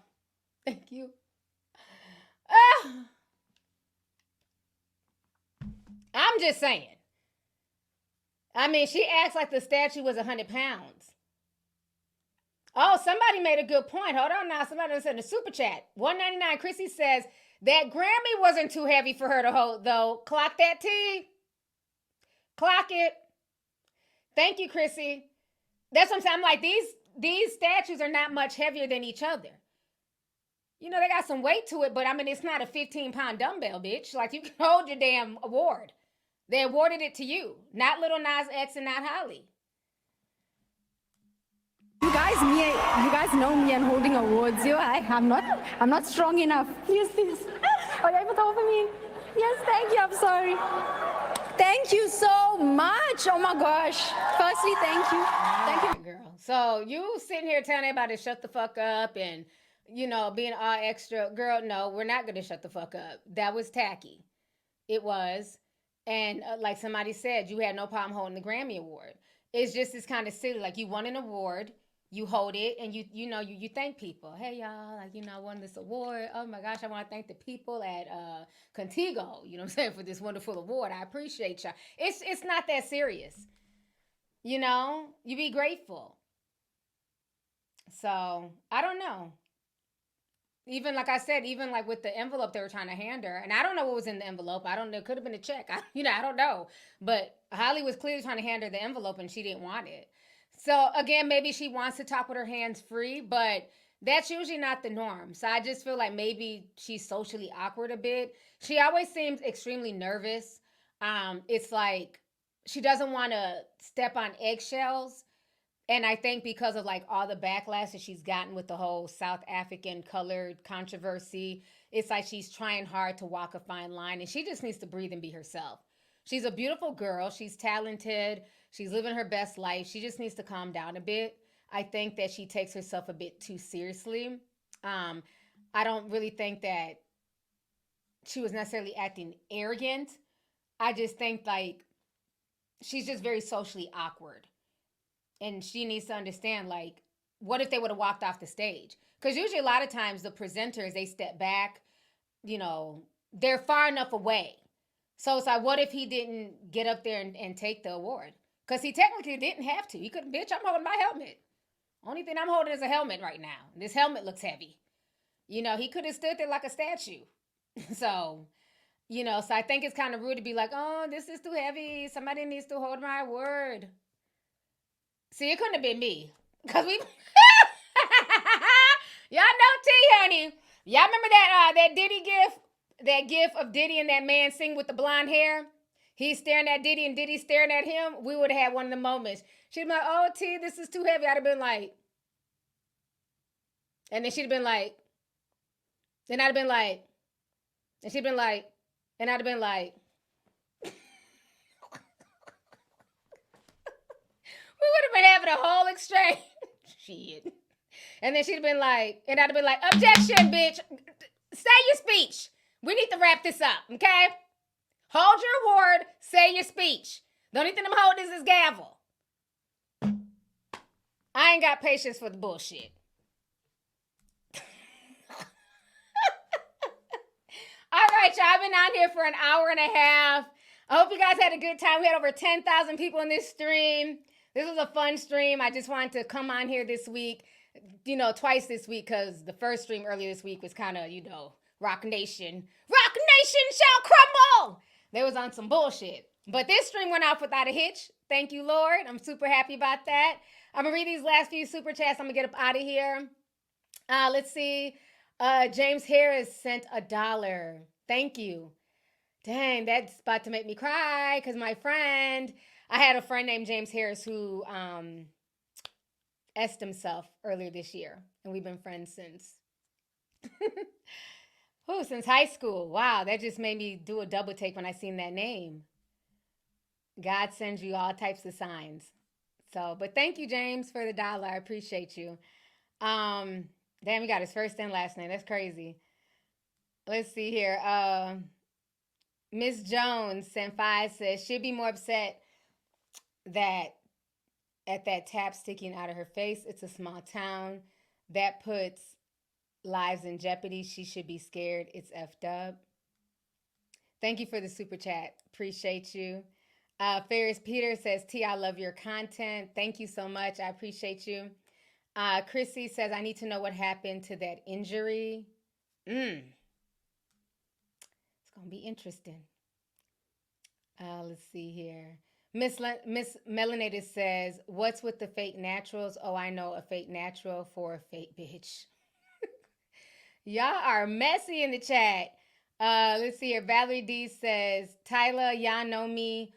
Thank you. I'm just saying. I mean, she acts like the statue was 100 pounds. Oh, somebody made a good point. Hold on now. Somebody sent a super chat. $1.99. Chrissy says that Grammy wasn't too heavy for her to hold, though. Clock that T. Clock it. Thank you, Chrissy. That's what I'm saying. I'm like, these statues are not much heavier than each other. You know, they got some weight to it, but I mean, it's not a 15-pound dumbbell, bitch. Like, you can hold your damn award. They awarded it to you, not Lil Nas X and not Holly. You guys know me and holding awards. I'm not strong enough. Please. Oh, you able to offer me? Yes, thank you. I'm sorry. Thank you so much. Oh my gosh. Firstly, thank you. Thank you, girl. So you sitting here telling everybody to shut the fuck up and, you know, being all extra. Girl, no, we're not going to shut the fuck up. That was tacky. It was. And like somebody said, you had no problem holding the Grammy Award. It's just this kind of silly. Like, you won an award, you hold it, and you thank people. Hey, y'all, like, you know, I won this award. Oh my gosh, I want to thank the people at Contigo, you know what I'm saying, for this wonderful award. I appreciate y'all. It's not that serious. You know, you be grateful. So, I don't know. Even like I said, even like with the envelope they were trying to hand her, and I don't know what was in the envelope. I don't know. It could have been a check. I don't know. But Holly was clearly trying to hand her the envelope, and she didn't want it. So again, maybe she wants to talk with her hands free, but that's usually not the norm. So I just feel like maybe she's socially awkward a bit. She always seems extremely nervous. It's like she doesn't want to step on eggshells. And I think because of like all the backlash that she's gotten with the whole South African colored controversy, it's like she's trying hard to walk a fine line, and she just needs to breathe and be herself. She's a beautiful girl. She's talented. She's living her best life. She just needs to calm down a bit. I think that she takes herself a bit too seriously. I don't really think that she was necessarily acting arrogant. I just think like she's just very socially awkward. And she needs to understand, like, what if they would have walked off the stage? Because usually a lot of times the presenters, they step back, you know, they're far enough away. So it's like, what if he didn't get up there and take the award? Because he technically didn't have to. He couldn't, bitch, I'm holding my helmet. Only thing I'm holding is a helmet right now. This helmet looks heavy. You know, he could have stood there like a statue. So, you know, so I think it's kind of rude to be like, oh, this is too heavy. Somebody needs to hold my award. See, it couldn't have been me. Because we... Y'all know T, honey. Y'all remember that Diddy gif? That gif of Diddy and that man singing with the blonde hair? He's staring at Diddy and Diddy staring at him. We would have had one of the moments. She'd be like, oh, T, this is too heavy. I'd have been like... And then she'd have been like... Then I'd have been like... And she'd been like... And I'd have been like... We would have been having a whole exchange. Shit. And then she'd have been like, and I'd have been like, objection, bitch. Say your speech. We need to wrap this up, okay? Hold your award. Say your speech. The only thing I'm holding is this gavel. I ain't got patience for the bullshit. All right, y'all. I've been on here for an hour and a half. I hope you guys had a good time. We had over 10,000 people in this stream. This was a fun stream. I just wanted to come on here this week, you know, twice this week, because the first stream earlier this week was kind of, you know, Rock Nation. Rock Nation shall crumble. They was on some bullshit. But this stream went off without a hitch. Thank you, Lord. I'm super happy about that. I'm going to read these last few super chats. I'm going to get up out of here. Let's see. James Harris sent $1. Thank you. Dang, that's about to make me cry because my friend... I had a friend named James Harris who S'd himself earlier this year, and we've been friends since. Since high school. Wow, that just made me do a double take when I seen that name. God sends you all types of signs. So, but thank you, James, for the $1. I appreciate you. Damn, he got his first and last name. That's crazy. Let's see here. Miss Jones, Senpai says she'd be more upset that at that tap sticking out of her face. It's a small town. That puts lives in jeopardy. She should be scared. It's effed up. Thank you for the super chat. Appreciate you. Ferris Peter says, T, I love your content. Thank you so much. I appreciate you. Chrissy says, I need to know what happened to that injury. It's going to be interesting. Let's see here. Miss Melanated says, what's with the fake naturals? Oh, I know a fake natural for a fake bitch. Y'all are messy in the chat. Let's see here. Valerie D says, Tyler, y'all know me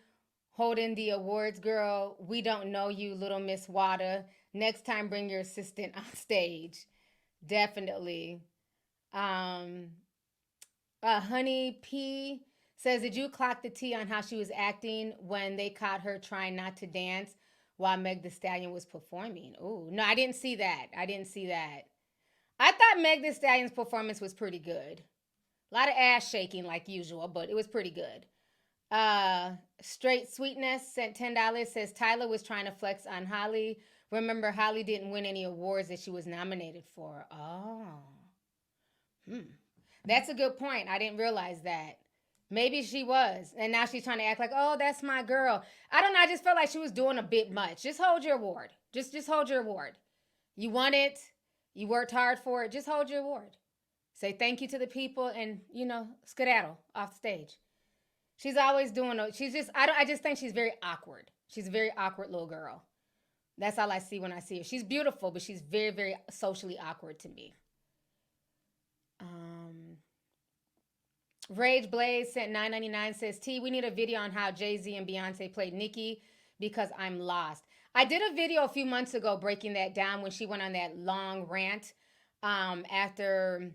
holding the awards, girl. We don't know you, little Miss Wada. Next time, bring your assistant on stage. Definitely. Honey P says, did you clock the tea on how she was acting when they caught her trying not to dance while Meg Thee Stallion was performing? Oh, no, I didn't see that. I thought Meg Thee Stallion's performance was pretty good. A lot of ass shaking like usual, but it was pretty good. Straight Sweetness sent $10, says Tyler was trying to flex on Holly. Remember, Holly didn't win any awards that she was nominated for. Oh. That's a good point. I didn't realize that. Maybe she was. And now she's trying to act like, oh, that's my girl. I don't know. I just felt like she was doing a bit much. Just hold your award. Just hold your award. You won it. You worked hard for it. Just hold your award. Say thank you to the people and, skedaddle off the stage. She's always doing it. I just think she's very awkward. She's a very awkward little girl. That's all I see when I see her. She's beautiful, but she's very, very socially awkward to me. Rage Blaze sent $9.99, says, T, we need a video on how Jay-Z and Beyonce played Nicki because I'm lost. I did a video a few months ago breaking that down when she went on that long rant after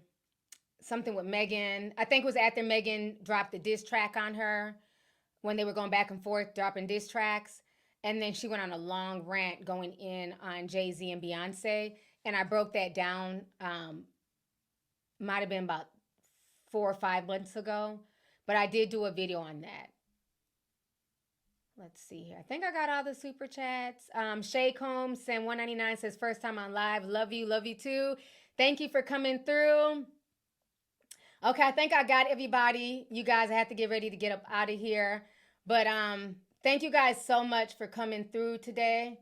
something with Megan. I think it was after Megan dropped the diss track on her when they were going back and forth dropping diss tracks. And then she went on a long rant going in on Jay-Z and Beyonce. And I broke that down, might have been about 4 or 5 months ago. But I did do a video on that. Let's see here. I think I got all the super chats. Shay Combs sent $1.99, says first time on live. Love you too. Thank you for coming through. Okay, I think I got everybody. You guys, I have to get ready to get up out of here. But thank you guys so much for coming through today.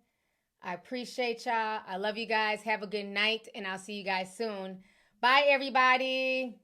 I appreciate y'all. I love you guys. Have a good night, and I'll see you guys soon. Bye, everybody.